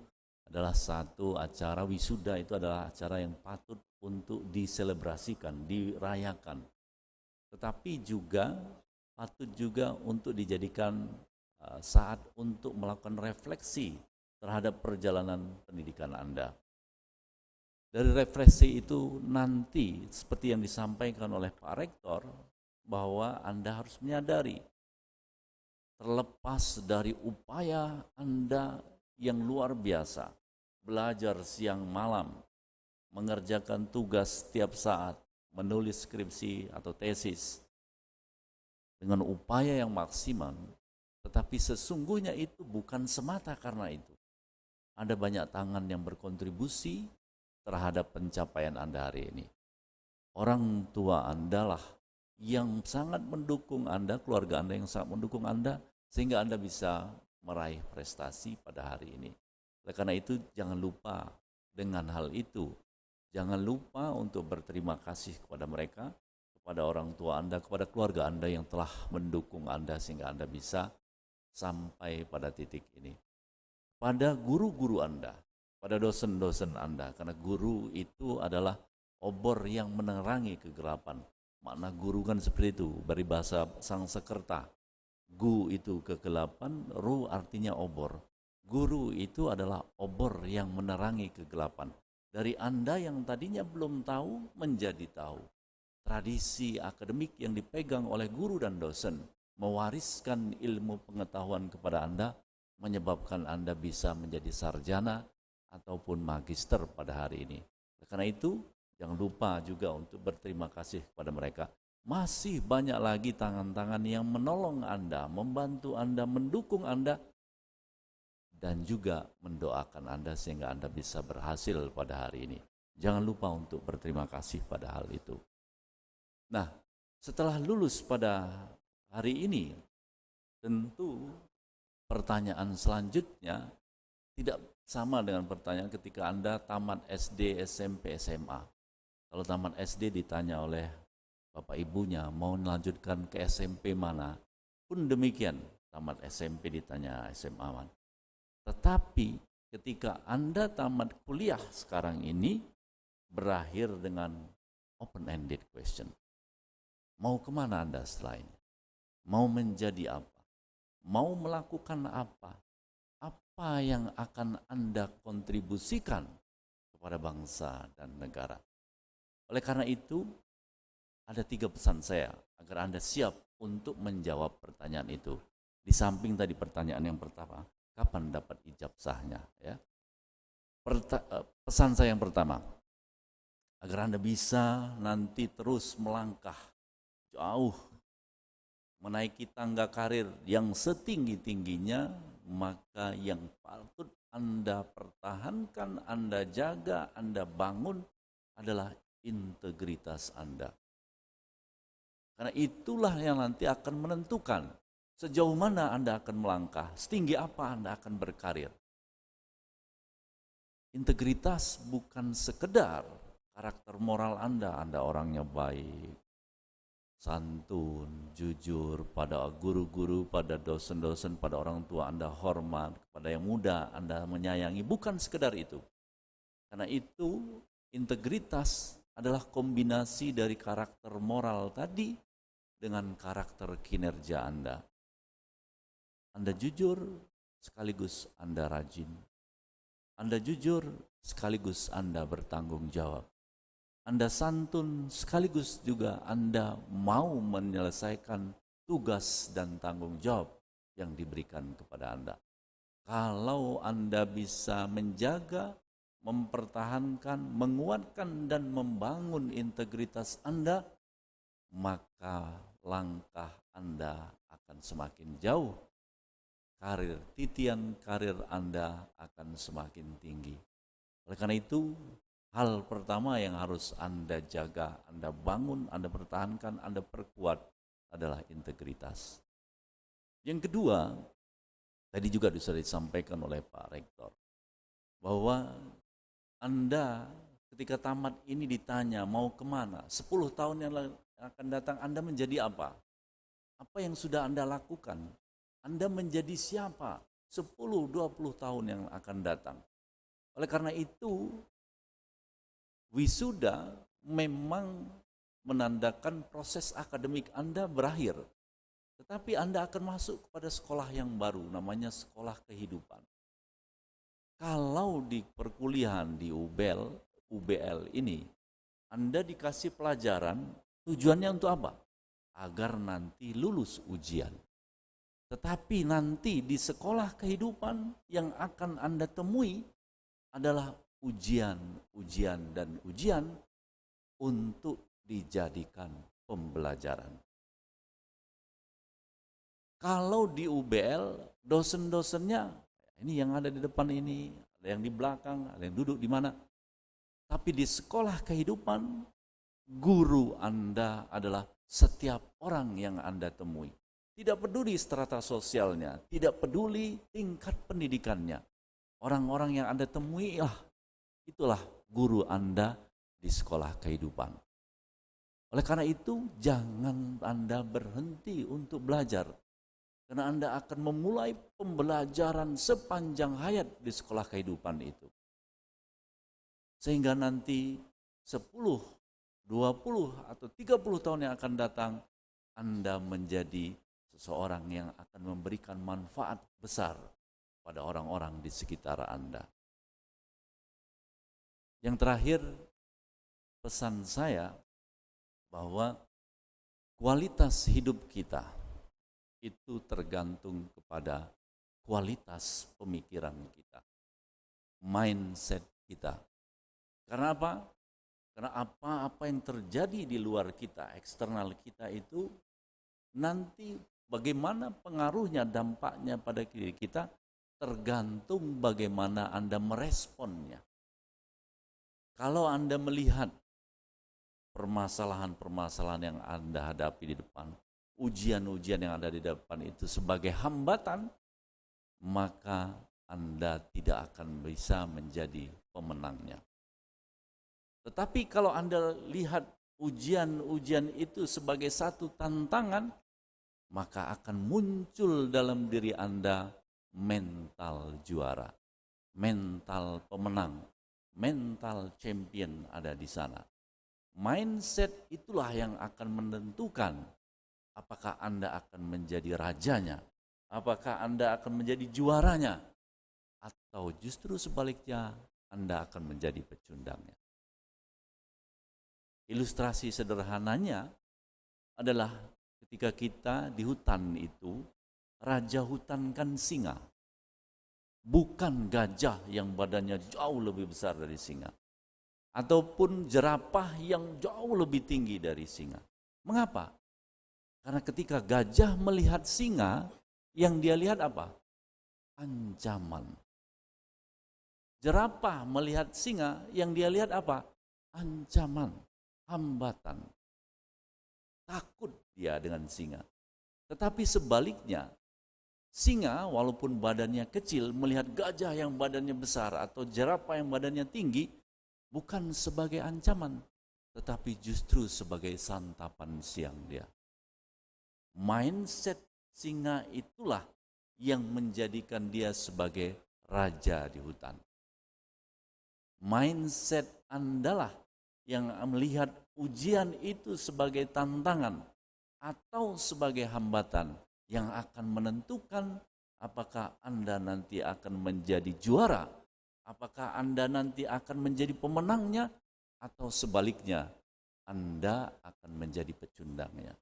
Speaker 7: adalah satu acara, wisuda itu adalah acara yang patut untuk diselebrasikan, dirayakan. Tetapi juga patut juga untuk dijadikan saat untuk melakukan refleksi terhadap perjalanan pendidikan Anda. Dari refleksi itu nanti seperti yang disampaikan oleh Pak Rektor, bahwa Anda harus menyadari terlepas dari upaya Anda yang luar biasa, belajar siang malam, mengerjakan tugas setiap saat, menulis skripsi atau tesis dengan upaya yang maksimal, tetapi sesungguhnya itu bukan semata karena itu. Ada banyak tangan yang berkontribusi terhadap pencapaian Anda hari ini. Orang tua Anda lah yang sangat mendukung Anda, keluarga Anda yang sangat mendukung Anda, sehingga Anda bisa meraih prestasi pada hari ini. Oleh karena itu, jangan lupa dengan hal itu. Jangan lupa untuk berterima kasih kepada mereka, kepada orang tua Anda, kepada keluarga Anda yang telah mendukung Anda sehingga Anda bisa sampai pada titik ini. Pada guru-guru Anda, pada dosen-dosen Anda, karena guru itu adalah obor yang menerangi kegelapan. Makna guru kan seperti itu, dari bahasa Sanskerta. Gu itu kegelapan, ru artinya obor. Guru itu adalah obor yang menerangi kegelapan. Dari Anda yang tadinya belum tahu menjadi tahu. Tradisi akademik yang dipegang oleh guru dan dosen mewariskan ilmu pengetahuan kepada Anda, menyebabkan Anda bisa menjadi sarjana ataupun magister pada hari ini. Karena itu, jangan lupa juga untuk berterima kasih kepada mereka. Masih banyak lagi tangan-tangan yang menolong Anda, membantu Anda, mendukung Anda, dan juga mendoakan Anda sehingga Anda bisa berhasil pada hari ini. Jangan lupa untuk berterima kasih pada hal itu. Nah, setelah lulus pada hari ini, tentu pertanyaan selanjutnya tidak sama dengan pertanyaan ketika Anda tamat SD, SMP, SMA. Kalau tamat SD ditanya oleh bapak ibunya mau melanjutkan ke SMP mana, pun demikian tamat SMP ditanya SMA mana. Tetapi ketika Anda tamat kuliah sekarang ini berakhir dengan open-ended question. Mau kemana Anda setelah ini? Mau menjadi apa? Mau melakukan apa? Apa yang akan Anda kontribusikan kepada bangsa dan negara? Oleh karena itu, ada 3 pesan saya agar Anda siap untuk menjawab pertanyaan itu. Di samping tadi pertanyaan yang pertama, kapan dapat ijazahnya? Ya. Pesan saya yang pertama, agar Anda bisa nanti terus melangkah jauh, menaiki tangga karir yang setinggi-tingginya, maka yang patut Anda pertahankan, Anda jaga, Anda bangun adalah integritas Anda. Karena itulah yang nanti akan menentukan sejauh mana Anda akan melangkah, setinggi apa Anda akan berkarir. Integritas bukan sekedar karakter moral Anda orangnya baik, santun, jujur pada guru-guru, pada dosen-dosen, pada orang tua Anda hormat, kepada yang muda Anda menyayangi, bukan sekedar itu. Karena itu integritas adalah kombinasi dari karakter moral tadi dengan karakter kinerja Anda. Anda jujur sekaligus Anda rajin. Anda jujur sekaligus Anda bertanggung jawab. Anda santun sekaligus juga Anda mau menyelesaikan tugas dan tanggung jawab yang diberikan kepada Anda. Kalau Anda bisa menjaga, mempertahankan, menguatkan dan membangun integritas Anda, maka langkah Anda akan semakin jauh. Titian karir Anda akan semakin tinggi. Oleh karena itu, hal pertama yang harus Anda jaga, Anda bangun, Anda pertahankan, Anda perkuat adalah integritas. Yang kedua, tadi juga sudah disampaikan oleh Pak Rektor, bahwa Anda ketika tamat ini ditanya mau kemana, 10 tahun yang akan datang Anda menjadi apa? Apa yang sudah Anda lakukan? Anda menjadi siapa 10-20 tahun yang akan datang? Oleh karena itu, wisuda memang menandakan proses akademik Anda berakhir. Tetapi Anda akan masuk kepada sekolah yang baru, namanya sekolah kehidupan. Kalau di perkuliahan di UBL ini, Anda dikasih pelajaran, tujuannya untuk apa? Agar nanti lulus ujian. Tetapi nanti di sekolah kehidupan yang akan Anda temui adalah ujian untuk dijadikan pembelajaran. Kalau di UBL, dosen-dosennya, ini yang ada di depan ini, ada yang di belakang, ada yang duduk di mana. Tapi di sekolah kehidupan, guru Anda adalah setiap orang yang Anda temui. Tidak peduli strata sosialnya, tidak peduli tingkat pendidikannya. Orang-orang yang Anda temui, itulah guru Anda di sekolah kehidupan. Oleh karena itu, jangan Anda berhenti untuk belajar. Karena Anda akan memulai pembelajaran sepanjang hayat di sekolah kehidupan itu. Sehingga nanti 10, 20, atau 30 tahun yang akan datang, Anda menjadi seseorang yang akan memberikan manfaat besar pada orang-orang di sekitar Anda. Yang terakhir, pesan saya bahwa kualitas hidup kita itu tergantung kepada kualitas pemikiran kita, mindset kita. Karena apa? Karena apa-apa yang terjadi di luar kita, eksternal kita itu, nanti bagaimana pengaruhnya, dampaknya pada diri kita, tergantung bagaimana Anda meresponnya. Kalau Anda melihat permasalahan-permasalahan yang Anda hadapi di depan, ujian-ujian yang ada di depan itu sebagai hambatan, maka Anda tidak akan bisa menjadi pemenangnya. Tetapi kalau Anda lihat ujian-ujian itu sebagai satu tantangan, maka akan muncul dalam diri Anda mental juara, mental pemenang, mental champion ada di sana. Mindset itulah yang akan menentukan apakah Anda akan menjadi rajanya, apakah Anda akan menjadi juaranya, atau justru sebaliknya Anda akan menjadi pecundangnya. Ilustrasi sederhananya adalah ketika kita di hutan itu, raja hutan kan singa, bukan gajah yang badannya jauh lebih besar dari singa, ataupun jerapah yang jauh lebih tinggi dari singa. Mengapa? Karena ketika gajah melihat singa, yang dia lihat apa? Ancaman. Jerapah melihat singa, yang dia lihat apa? Ancaman, hambatan. Takut dia dengan singa. Tetapi sebaliknya, singa walaupun badannya kecil melihat gajah yang badannya besar atau jerapah yang badannya tinggi bukan sebagai ancaman, tetapi justru sebagai santapan siang dia. Mindset singa itulah yang menjadikan dia sebagai raja di hutan. Mindset Anda lah yang melihat ujian itu sebagai tantangan atau sebagai hambatan yang akan menentukan apakah Anda nanti akan menjadi juara, apakah Anda nanti akan menjadi pemenangnya, atau sebaliknya Anda akan menjadi pecundangnya.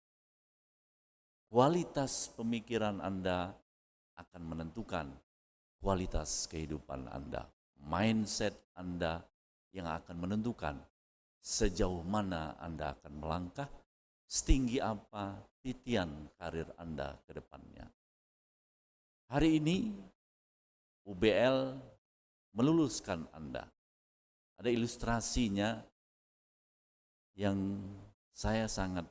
Speaker 7: Kualitas pemikiran Anda akan menentukan kualitas kehidupan Anda. Mindset Anda yang akan menentukan sejauh mana Anda akan melangkah, setinggi apa titian karir Anda ke depannya. Hari ini UBL meluluskan Anda. Ada ilustrasinya yang saya sangat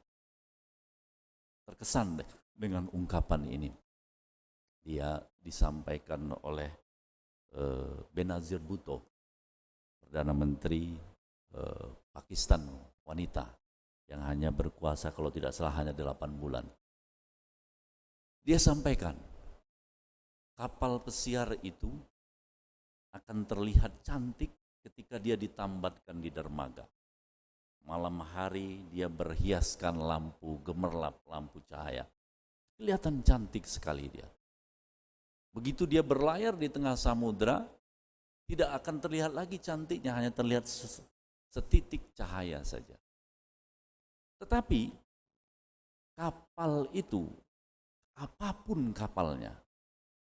Speaker 7: terkesan dengan ungkapan ini. Dia disampaikan oleh Benazir Bhutto, Perdana Menteri Pakistan wanita yang hanya berkuasa kalau tidak salah hanya 8 bulan. Dia sampaikan, kapal pesiar itu akan terlihat cantik ketika dia ditambatkan di dermaga. Malam hari dia berhiaskan lampu gemerlap, lampu cahaya. Kelihatan cantik sekali dia. Begitu dia berlayar di tengah samudra, tidak akan terlihat lagi cantiknya, hanya terlihat setitik cahaya saja. Tetapi kapal itu, apapun kapalnya,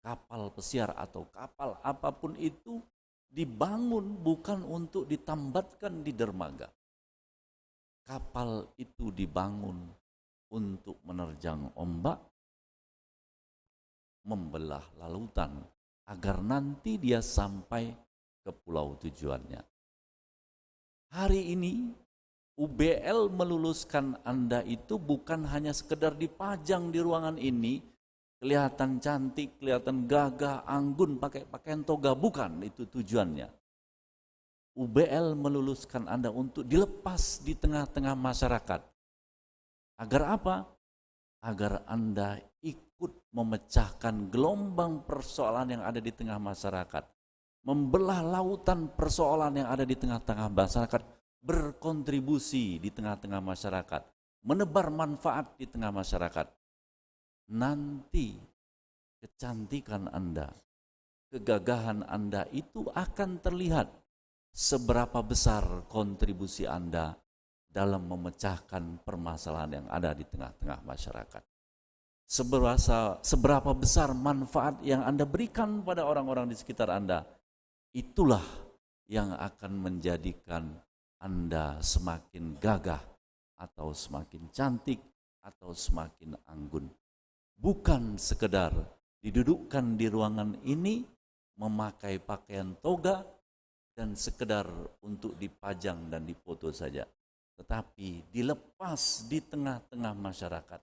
Speaker 7: kapal pesiar atau kapal apapun itu dibangun bukan untuk ditambatkan di dermaga. Kapal itu dibangun untuk menerjang ombak, membelah lautan, agar nanti dia sampai ke pulau tujuannya. Hari ini UBL meluluskan Anda itu bukan hanya sekedar dipajang di ruangan ini, kelihatan cantik, kelihatan gagah, anggun, pakai pakaian toga, bukan itu tujuannya. UBL meluluskan Anda untuk dilepas di tengah-tengah masyarakat. Agar apa? Agar Anda ikut memecahkan gelombang persoalan yang ada di tengah masyarakat. Membelah lautan persoalan yang ada di tengah-tengah masyarakat. Berkontribusi di tengah-tengah masyarakat. Menebar manfaat di tengah masyarakat. Nanti kecantikan Anda, kegagahan Anda itu akan terlihat seberapa besar kontribusi Anda dalam memecahkan permasalahan yang ada di tengah-tengah masyarakat. Seberapa besar manfaat yang Anda berikan pada orang-orang di sekitar Anda, itulah yang akan menjadikan Anda semakin gagah atau semakin cantik atau semakin anggun. Bukan sekedar didudukkan di ruangan ini memakai pakaian toga dan sekedar untuk dipajang dan dipoto saja, tetapi dilepas di tengah-tengah masyarakat.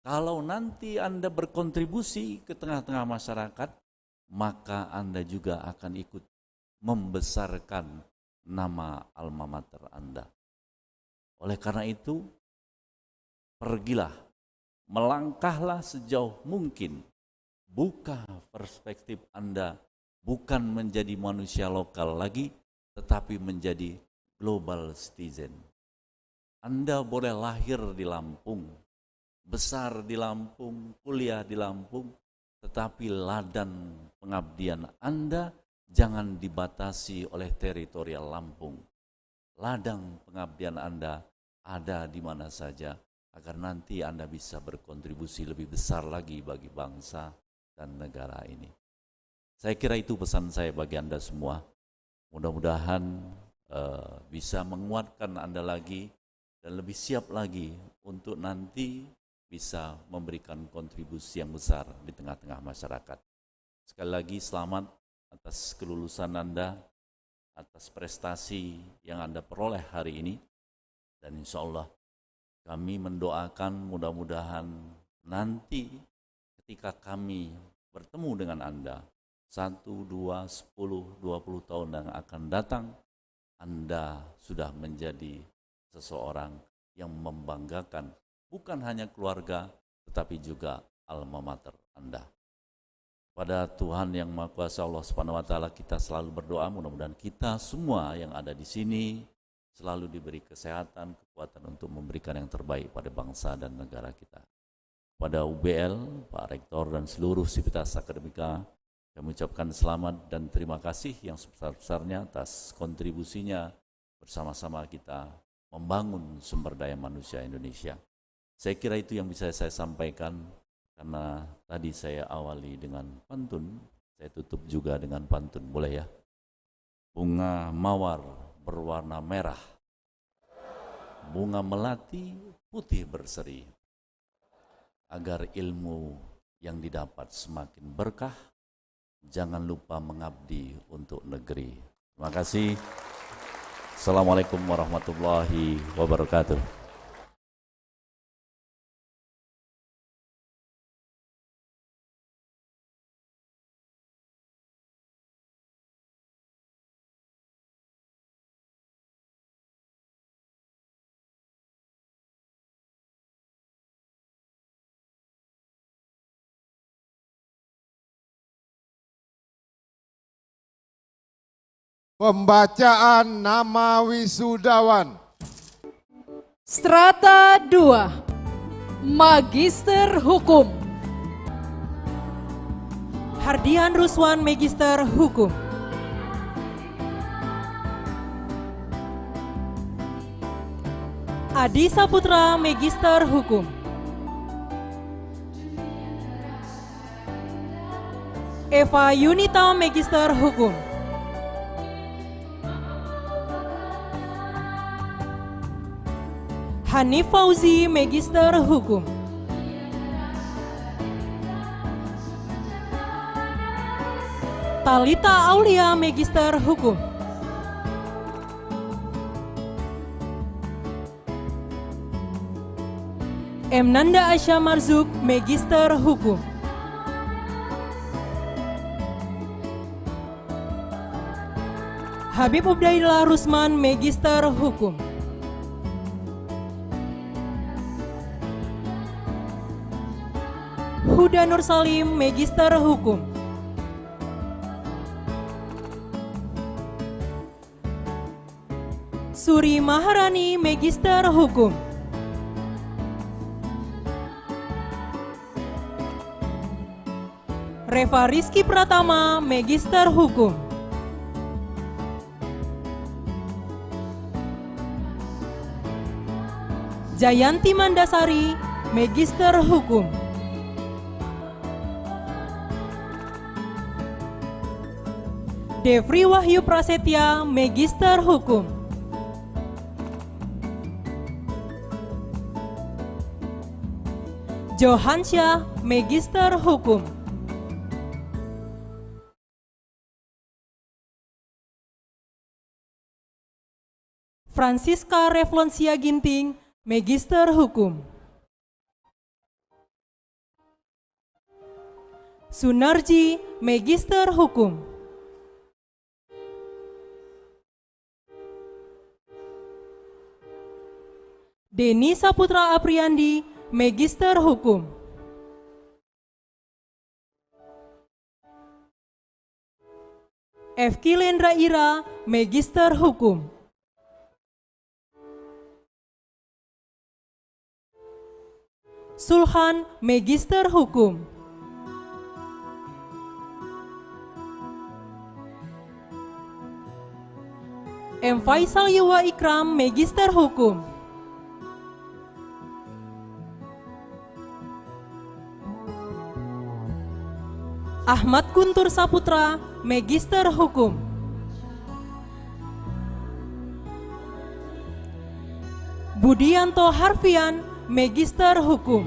Speaker 7: Kalau nanti Anda berkontribusi ke tengah-tengah masyarakat, maka Anda juga akan ikut membesarkan nama alma mater Anda. Oleh karena itu, pergilah, melangkahlah sejauh mungkin, buka perspektif Anda, bukan menjadi manusia lokal lagi, tetapi menjadi global citizen. Anda boleh lahir di Lampung, besar di Lampung, kuliah di Lampung, tetapi ladang pengabdian Anda jangan dibatasi oleh teritorial Lampung. Ladang pengabdian Anda ada di mana saja, agar nanti Anda bisa berkontribusi lebih besar lagi bagi bangsa dan negara ini. Saya kira itu pesan saya bagi Anda semua. Mudah-mudahan bisa menguatkan Anda lagi dan lebih siap lagi untuk nanti bisa memberikan kontribusi yang besar di tengah-tengah masyarakat. Sekali lagi selamat atas kelulusan Anda, atas prestasi yang Anda peroleh hari ini. Dan insya Allah kami mendoakan mudah-mudahan nanti ketika kami bertemu dengan Anda 1, 2, 10, 20 tahun yang akan datang, Anda sudah menjadi seseorang yang membanggakan bukan hanya keluarga tetapi juga alma mater Anda. Pada Tuhan yang Maha Kuasa Allah Subhanahu wa taala kita selalu berdoa, mudah-mudahan kita semua yang ada di sini selalu diberi kesehatan, kekuatan untuk memberikan yang terbaik pada bangsa dan negara kita. Pada UBL, Pak Rektor dan seluruh sivitas akademika, kami ucapkan selamat dan terima kasih yang sebesar-besarnya atas kontribusinya bersama-sama kita membangun sumber daya manusia Indonesia. Saya kira itu yang bisa saya sampaikan, karena tadi saya awali dengan pantun, saya tutup juga dengan pantun, boleh ya? Bunga mawar berwarna merah, bunga melati putih berseri, agar ilmu yang didapat semakin berkah, jangan lupa mengabdi untuk negeri. Terima kasih. Assalamualaikum warahmatullahi wabarakatuh.
Speaker 2: Pembacaan nama wisudawan.
Speaker 1: Strata 2, Magister Hukum.
Speaker 8: Hardian Ruswan, Magister Hukum. Adi Saputra, Magister Hukum. Eva Yunita, Magister Hukum. Hanif Fauzi, Magister Hukum. Talita Aulia, Magister Hukum. M. Nanda Asya Marzuk, Magister Hukum. Habib Ubdaillah Rusman, Magister Hukum. Huda Nur Salim, Magister Hukum. Suri Maharani, Magister Hukum. Reva Rizky Pratama, Magister Hukum. Jayanti Mandasari, Magister Hukum. Devri Wahyu Prasetya, Magister Hukum. Johansyah, Magister Hukum. Francisca Reflonsia Ginting, Magister Hukum. Sunarji, Magister Hukum. Deni Saputra Apriandi, Magister Hukum. F. Kilendra Ira, Magister Hukum. Sulhan, Magister Hukum. M. Faisal Yuwa Ikram, Magister Hukum. Ahmad Guntur Saputra, Magister Hukum. Budianto Harfian, Magister Hukum.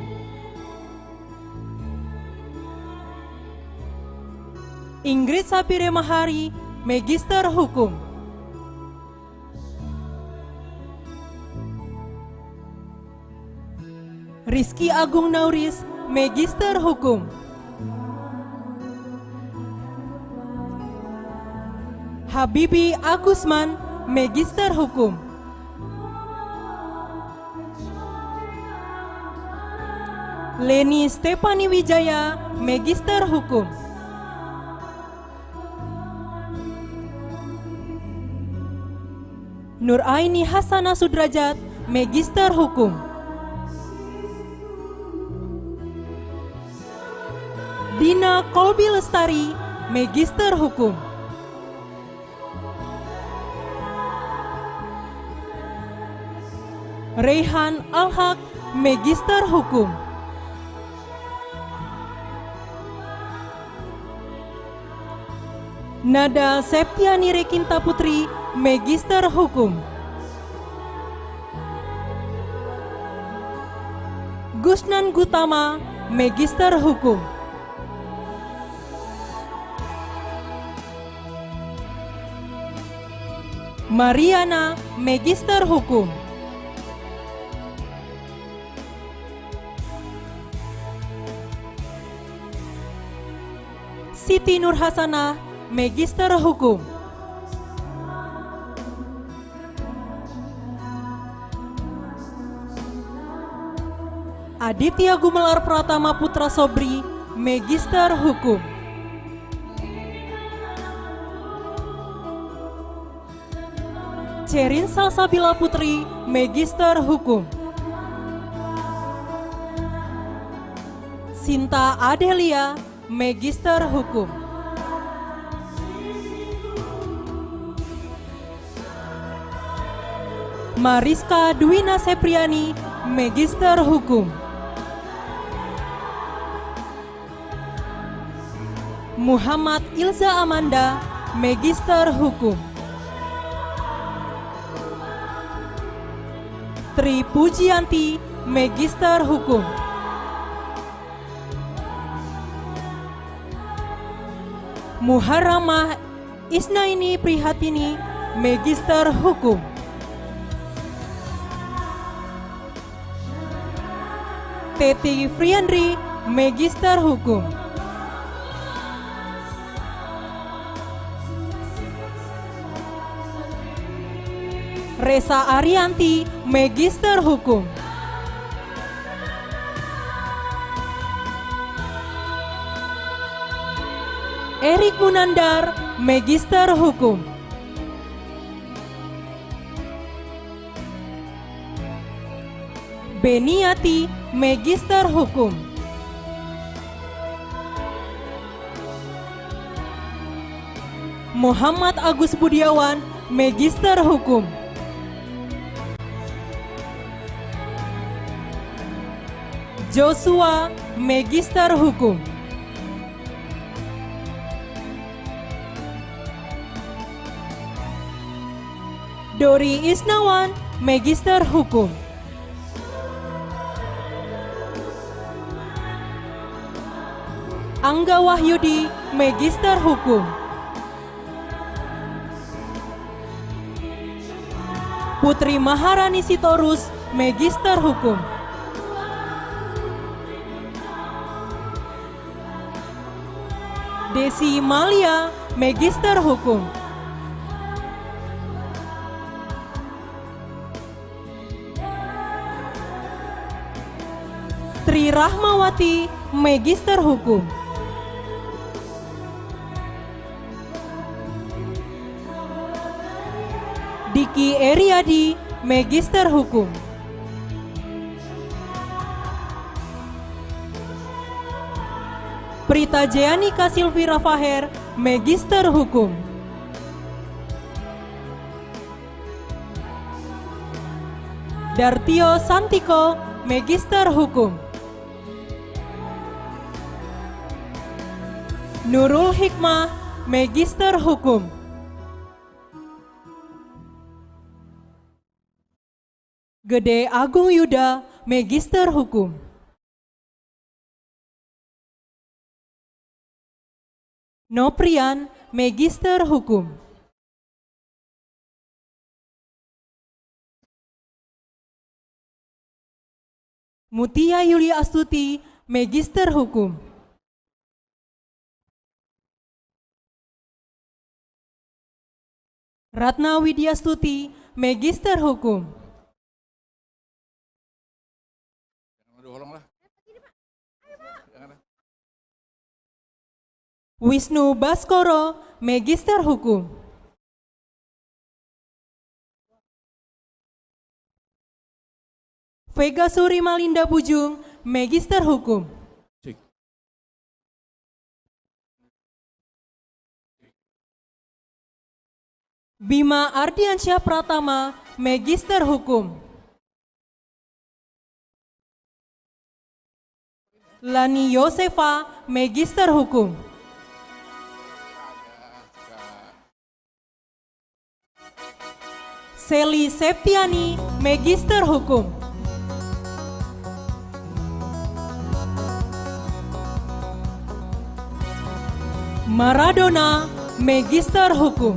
Speaker 8: Ingrid Sapire Mahari, Magister Hukum. Rizky Agung Nauris, Magister Hukum. Habibi Agusman, Magister Hukum. Leni Stefani Wijaya, Magister Hukum. Nuraini Hasana Sudrajat, Magister Hukum. Dina Kolbi Lestari, Magister Hukum. Rehan Al-Haq, Magister Hukum. Nada Septiani Rekinta Putri, Magister Hukum. Gusnan Gutama, Magister Hukum. Mariana, Magister Hukum. Siti Nurhasanah, Magister Hukum. Aditya Gumelar Pratama Putra Sobri, Magister Hukum. Cerin Salsabila Putri, Magister Hukum. Sinta Adelia, Magister Hukum. Mariska Dwina Sepriani, Magister Hukum. Muhammad Ilza Amanda, Magister Hukum. Tri Pujianti, Magister Hukum. Muharramah Isnaini Prihatini, Magister Hukum. Teti Friandri, Magister Hukum. Resa Arianti, Magister Hukum. Erik Munandar, Magister Hukum. Beniati, Magister Hukum. Muhammad Agus Budiawan, Magister Hukum. Joshua, Magister Hukum. Dori Isnawan, Magister Hukum. Angga Wahyudi, Magister Hukum. Putri Maharani Sitorus, Magister Hukum. Desi Malia, Magister Hukum. Tri Rahmawati, Magister Hukum. Diki Eriadi, Magister Hukum. Prita Jeanika Silvira Faher, Magister Hukum. Dartio Santiko, Magister Hukum. Nurul Hikmah, Magister Hukum. Gede Agung Yuda, Magister Hukum. Noprian, Magister Hukum. Mutia Yulia Astuti, Magister Hukum. Ratna Widyastuti, Magister Hukum. Wisnu Baskoro, Magister Hukum. Vega Suri Malinda Bujung, Magister Hukum. Bima Ardiansyah Pratama, Magister Hukum. Lani Yosefa, Magister Hukum. Seli Septiani, Magister Hukum. Maradona, Magister Hukum.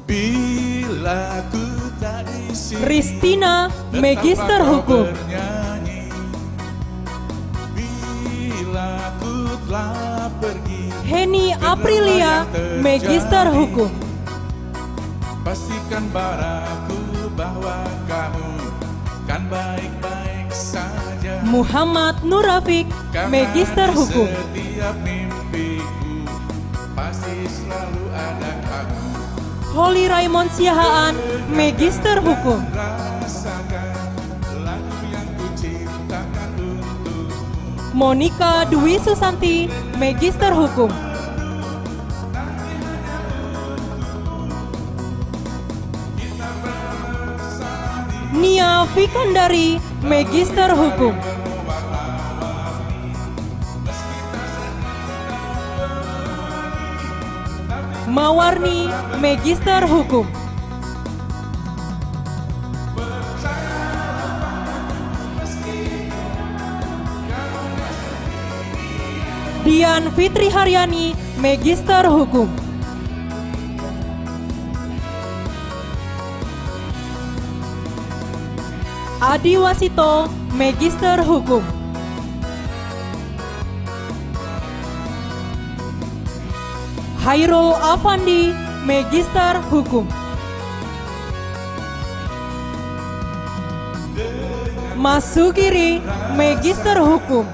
Speaker 3: Bila ku tak di sini,
Speaker 8: Ristina, Magister
Speaker 3: betapa kau
Speaker 8: Hukum.
Speaker 3: bernyanyi. Bila ku telah pergi,
Speaker 8: Heni Aprilia, Magister Hukum.
Speaker 3: pastikan padaku bahwa kamu kan baik-baik saja.
Speaker 8: Muhammad Nurafik,
Speaker 3: Karena
Speaker 8: Magister
Speaker 3: di
Speaker 8: Hukum.
Speaker 3: setiap mimpiku pasti selalu ada kamu.
Speaker 8: Holy Raymond Siahaan, Magister Hukum.
Speaker 3: Rasakan lagu yang ku ciptakan untukmu.
Speaker 8: Monica Dwi Susanti, Magister Hukum. Nia Vikandari, Magister Hukum. Mawarni, Magister Hukum. Dian Fitri Haryani, Magister Hukum. Adi Wasito, Magister Hukum. Hairul Afandi, Magister Hukum. Mas Sugiri, Magister Hukum.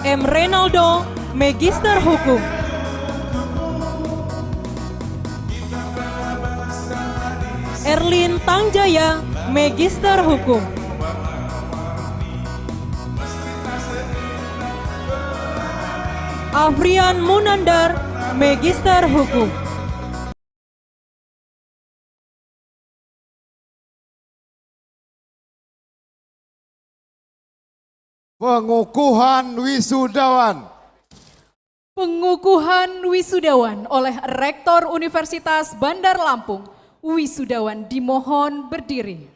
Speaker 8: M. Renaldo, Magister Hukum. Erlin Tangjaya, Magister Hukum. Afrian Munandar, Magister Hukum.
Speaker 2: Pengukuhan wisudawan.
Speaker 1: Pengukuhan wisudawan oleh Rektor Universitas Bandar Lampung. Wisudawan dimohon berdiri.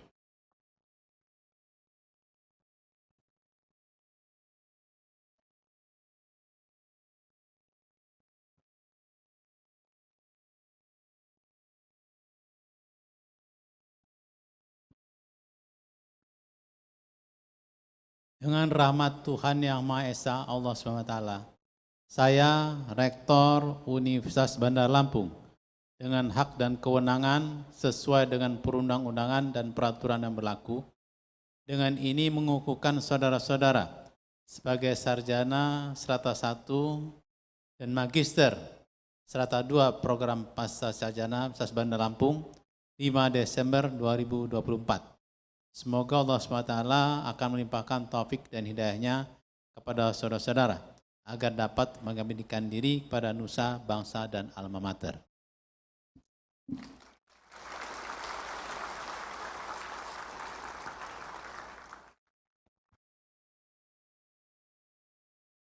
Speaker 4: Dengan rahmat Tuhan Yang Maha Esa Allah SWT, saya Rektor Universitas Bandar Lampung dengan hak dan kewenangan sesuai dengan perundang-undangan dan peraturan yang berlaku, dengan ini mengukuhkan saudara-saudara sebagai sarjana serata 1 dan magister serata 2 program pasca sarjana Universitas Bandar Lampung 5 Desember 2024. Semoga Allah SWT akan melimpahkan taufik dan hidayahnya kepada saudara-saudara agar dapat mengabdikan diri kepada nusa, bangsa, dan alma mater.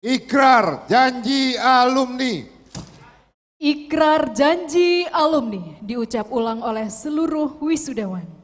Speaker 2: Ikrar janji alumni.
Speaker 1: Ikrar janji alumni diucap ulang oleh seluruh wisudawan.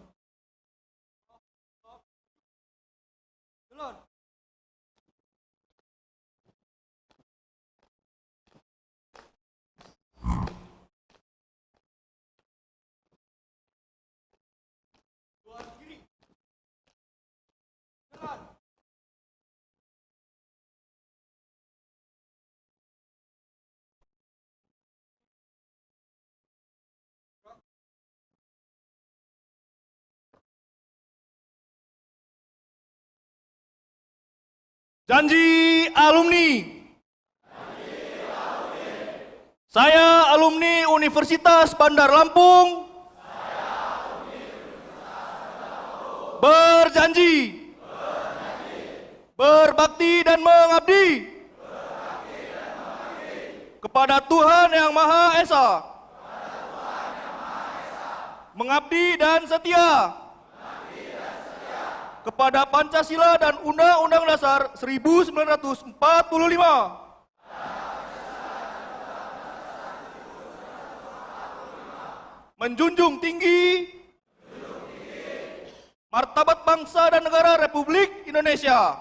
Speaker 5: Janji alumni. Saya alumni Universitas Bandar Lampung. Berjanji. Berbakti dan mengabdi. Kepada Tuhan Yang Maha Esa. Mengabdi dan setia. Kepada Pancasila dan Undang-Undang Dasar 1945. Menjunjung tinggi martabat bangsa dan negara Republik Indonesia.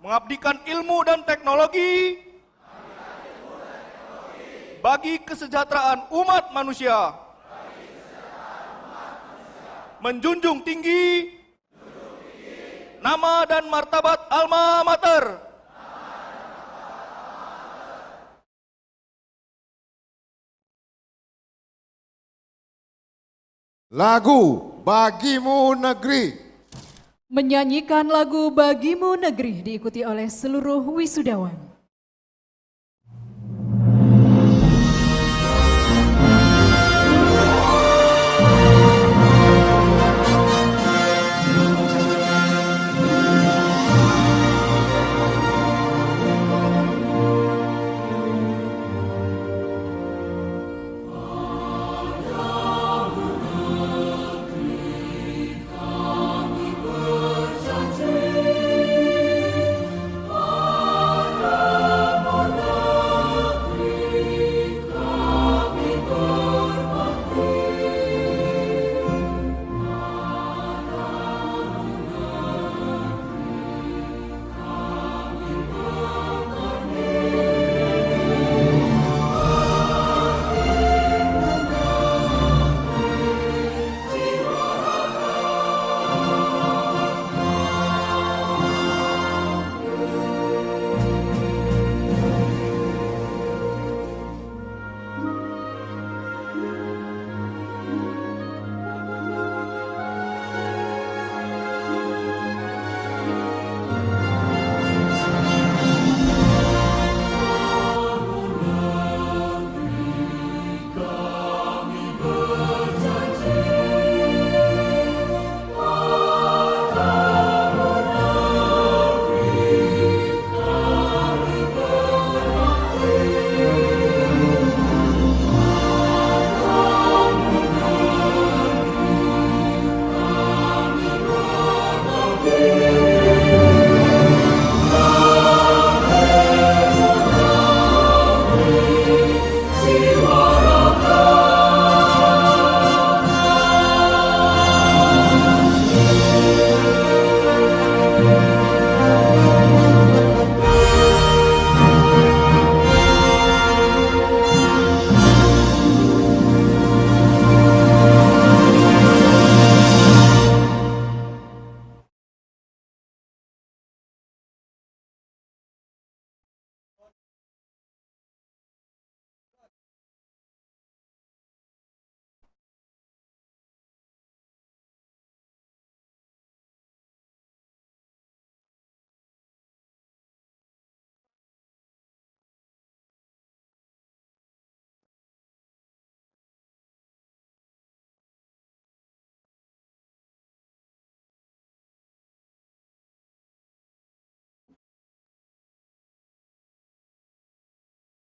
Speaker 5: Mengabdikan ilmu dan teknologi bagi kesejahteraan umat manusia. Menjunjung tinggi nama dan martabat alma mater.
Speaker 2: Lagu Bagimu Negeri.
Speaker 1: Menyanyikan lagu Bagimu Negeri diikuti oleh seluruh wisudawan.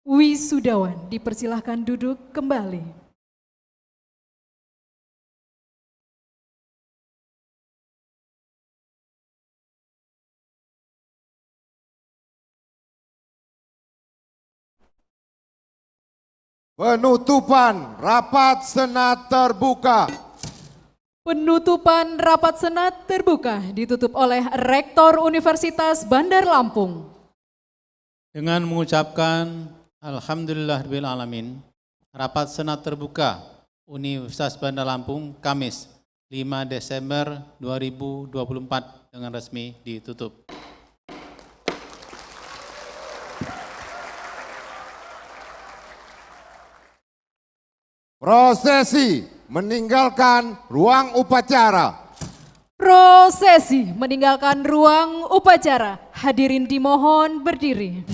Speaker 1: Wisudawan dipersilahkan duduk kembali.
Speaker 2: Penutupan rapat senat terbuka.
Speaker 1: Penutupan rapat senat terbuka ditutup oleh Rektor Universitas Bandar Lampung.
Speaker 4: Dengan mengucapkan Alhamdulillahirrahmanirrahim, rapat senat terbuka Universitas Bandar Lampung Kamis 5 Desember 2024 dengan resmi ditutup.
Speaker 2: Prosesi meninggalkan ruang upacara.
Speaker 1: Prosesi meninggalkan ruang upacara. Hadirin dimohon berdiri.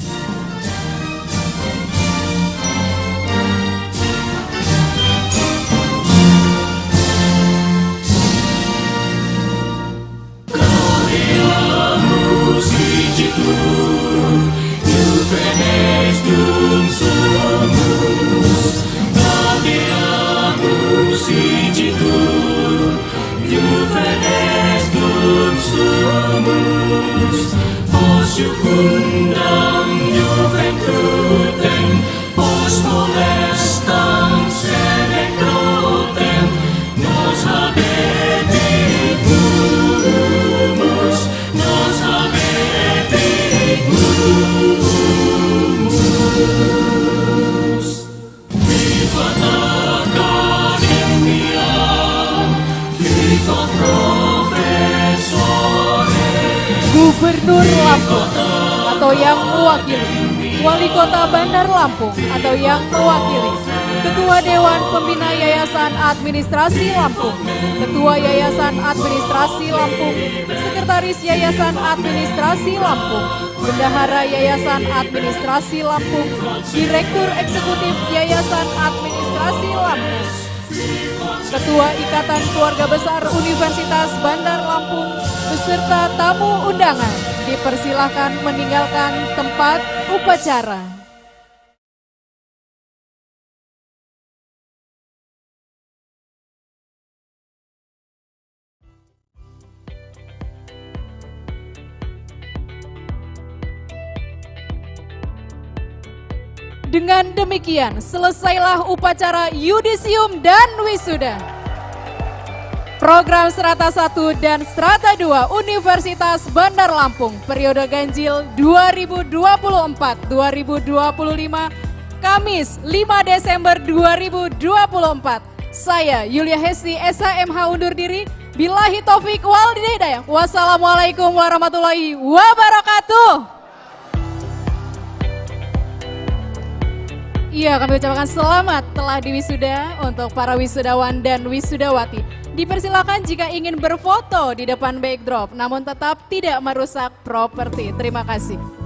Speaker 1: Gubernur Lampung atau yang mewakili, Wali Kota Bandar Lampung atau yang mewakili, Ketua Dewan Pembina Yayasan Administrasi Lampung, Ketua Yayasan Administrasi Lampung, Sekretaris Yayasan Administrasi Lampung, Bendahara Yayasan Administrasi Lampung, Direktur Eksekutif Yayasan Administrasi Lampung, Ketua Ikatan Keluarga Besar Universitas Bandar Lampung, beserta tamu undangan dipersilahkan meninggalkan tempat upacara. Dengan demikian, selesailah upacara yudisium dan wisuda. Program Strata 1 dan Strata 2 Universitas Bandar Lampung periode ganjil 2024-2025 Kamis 5 Desember 2024. Saya Yulia Hesti SHMH undur diri. Billahi taufik wal hidayah. Wassalamualaikum warahmatullahi wabarakatuh. Iya, kami ucapkan selamat telah diwisuda untuk para wisudawan dan wisudawati. Dipersilakan jika ingin berfoto di depan backdrop, namun tetap tidak merusak properti. Terima kasih.